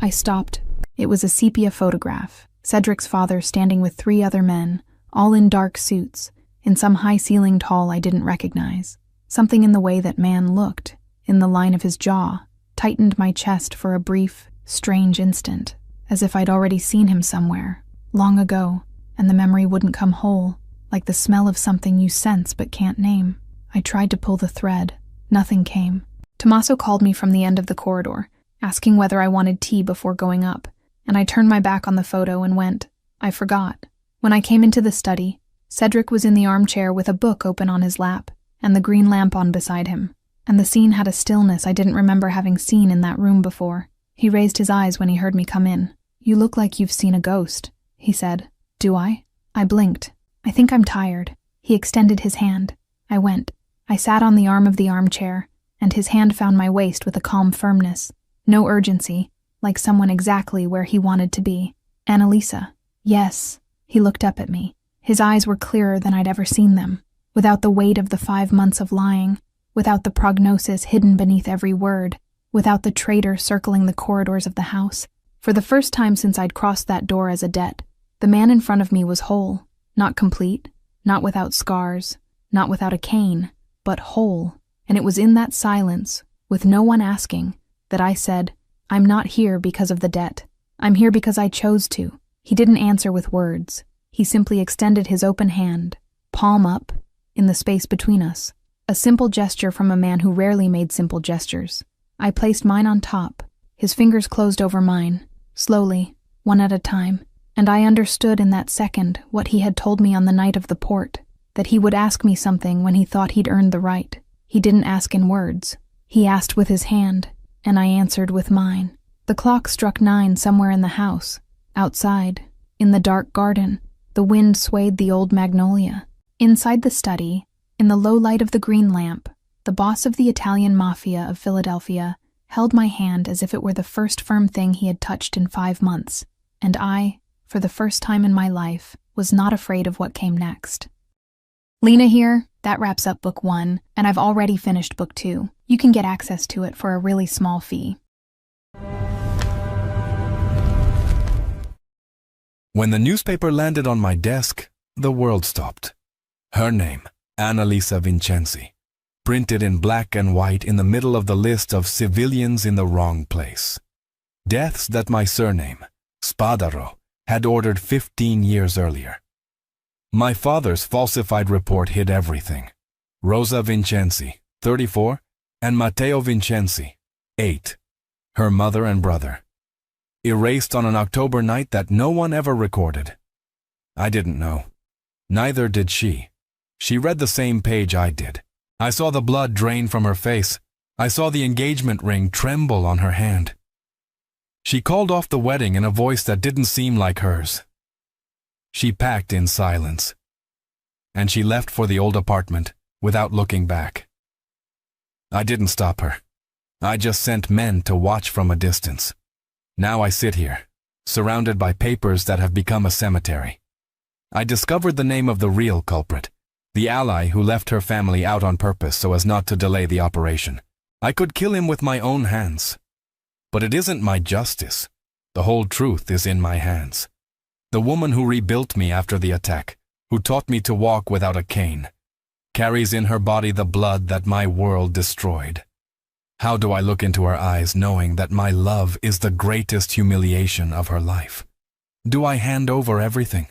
I stopped. It was a sepia photograph, Cedric's father standing with 3 other men, all in dark suits, in some high-ceilinged hall I didn't recognize. Something in the way that man looked, in the line of his jaw, tightened my chest for a brief, strange instant, as if I'd already seen him somewhere, long ago, and the memory wouldn't come whole, like the smell of something you sense but can't name. I tried to pull the thread. Nothing came. Tommaso called me from the end of the corridor, asking whether I wanted tea before going up, and I turned my back on the photo and went. I forgot. When I came into the study, Cedric was in the armchair with a book open on his lap, and the green lamp on beside him, and the scene had a stillness I didn't remember having seen in that room before. He raised his eyes when he heard me come in. "You look like you've seen a ghost," he said. "Do I?" I blinked. "I think I'm tired." He extended his hand. I went. I sat on the arm of the armchair, and his hand found my waist with a calm firmness. No urgency, like someone exactly where he wanted to be. "Annalisa." "Yes." He looked up at me. His eyes were clearer than I'd ever seen them, without the weight of the 5 months of lying, without the prognosis hidden beneath every word, without the traitor circling the corridors of the house. For the first time since I'd crossed that door as a debt, the man in front of me was whole, not complete, not without scars, not without a cane, but whole. And it was in that silence, with no one asking, that I said, "I'm not here because of the debt. I'm here because I chose to." He didn't answer with words. He simply extended his open hand, palm up, in the space between us. A simple gesture from a man who rarely made simple gestures. I placed mine on top. His fingers closed over mine, slowly, one at a time, and I understood in that second what he had told me on the night of the port, that he would ask me something when he thought he'd earned the right. He didn't ask in words. He asked with his hand, and I answered with mine. The clock struck 9 somewhere in the house. Outside, in the dark garden, the wind swayed the old magnolia. Inside the study, in the low light of the green lamp, the boss of the Italian Mafia of Philadelphia held my hand as if it were the first firm thing he had touched in 5 months, and I, for the first time in my life, was not afraid of what came next. Lena here, that wraps up book 1, and I've already finished book 2. You can get access to it for a really small fee. When the newspaper landed on my desk, the world stopped. Her name, Annalisa Vincenzi, printed in black and white in the middle of the list of civilians in the wrong place. Deaths that my surname, Spadaro, had ordered 15 years earlier. My father's falsified report hid everything. Rosa Vincenzi, 34, and Matteo Vincenzi, 8, her mother and brother. Erased on an October night that no one ever recorded. I didn't know. Neither did she. She read the same page I did. I saw the blood drain from her face. I saw the engagement ring tremble on her hand. She called off the wedding in a voice that didn't seem like hers. She packed in silence. And she left for the old apartment without looking back. I didn't stop her. I just sent men to watch from a distance. Now I sit here, surrounded by papers that have become a cemetery. I discovered the name of the real culprit, the ally who left her family out on purpose so as not to delay the operation. I could kill him with my own hands. But it isn't my justice. The whole truth is in my hands. The woman who rebuilt me after the attack, who taught me to walk without a cane, carries in her body the blood that my world destroyed. How do I look into her eyes knowing that my love is the greatest humiliation of her life? Do I hand over everything?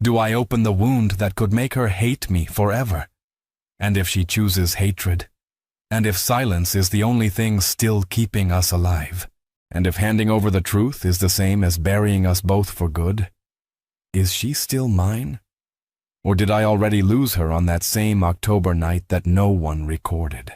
Do I open the wound that could make her hate me forever? And if she chooses hatred? And if silence is the only thing still keeping us alive? And if handing over the truth is the same as burying us both for good? Is she still mine? Or did I already lose her on that same October night that no one recorded?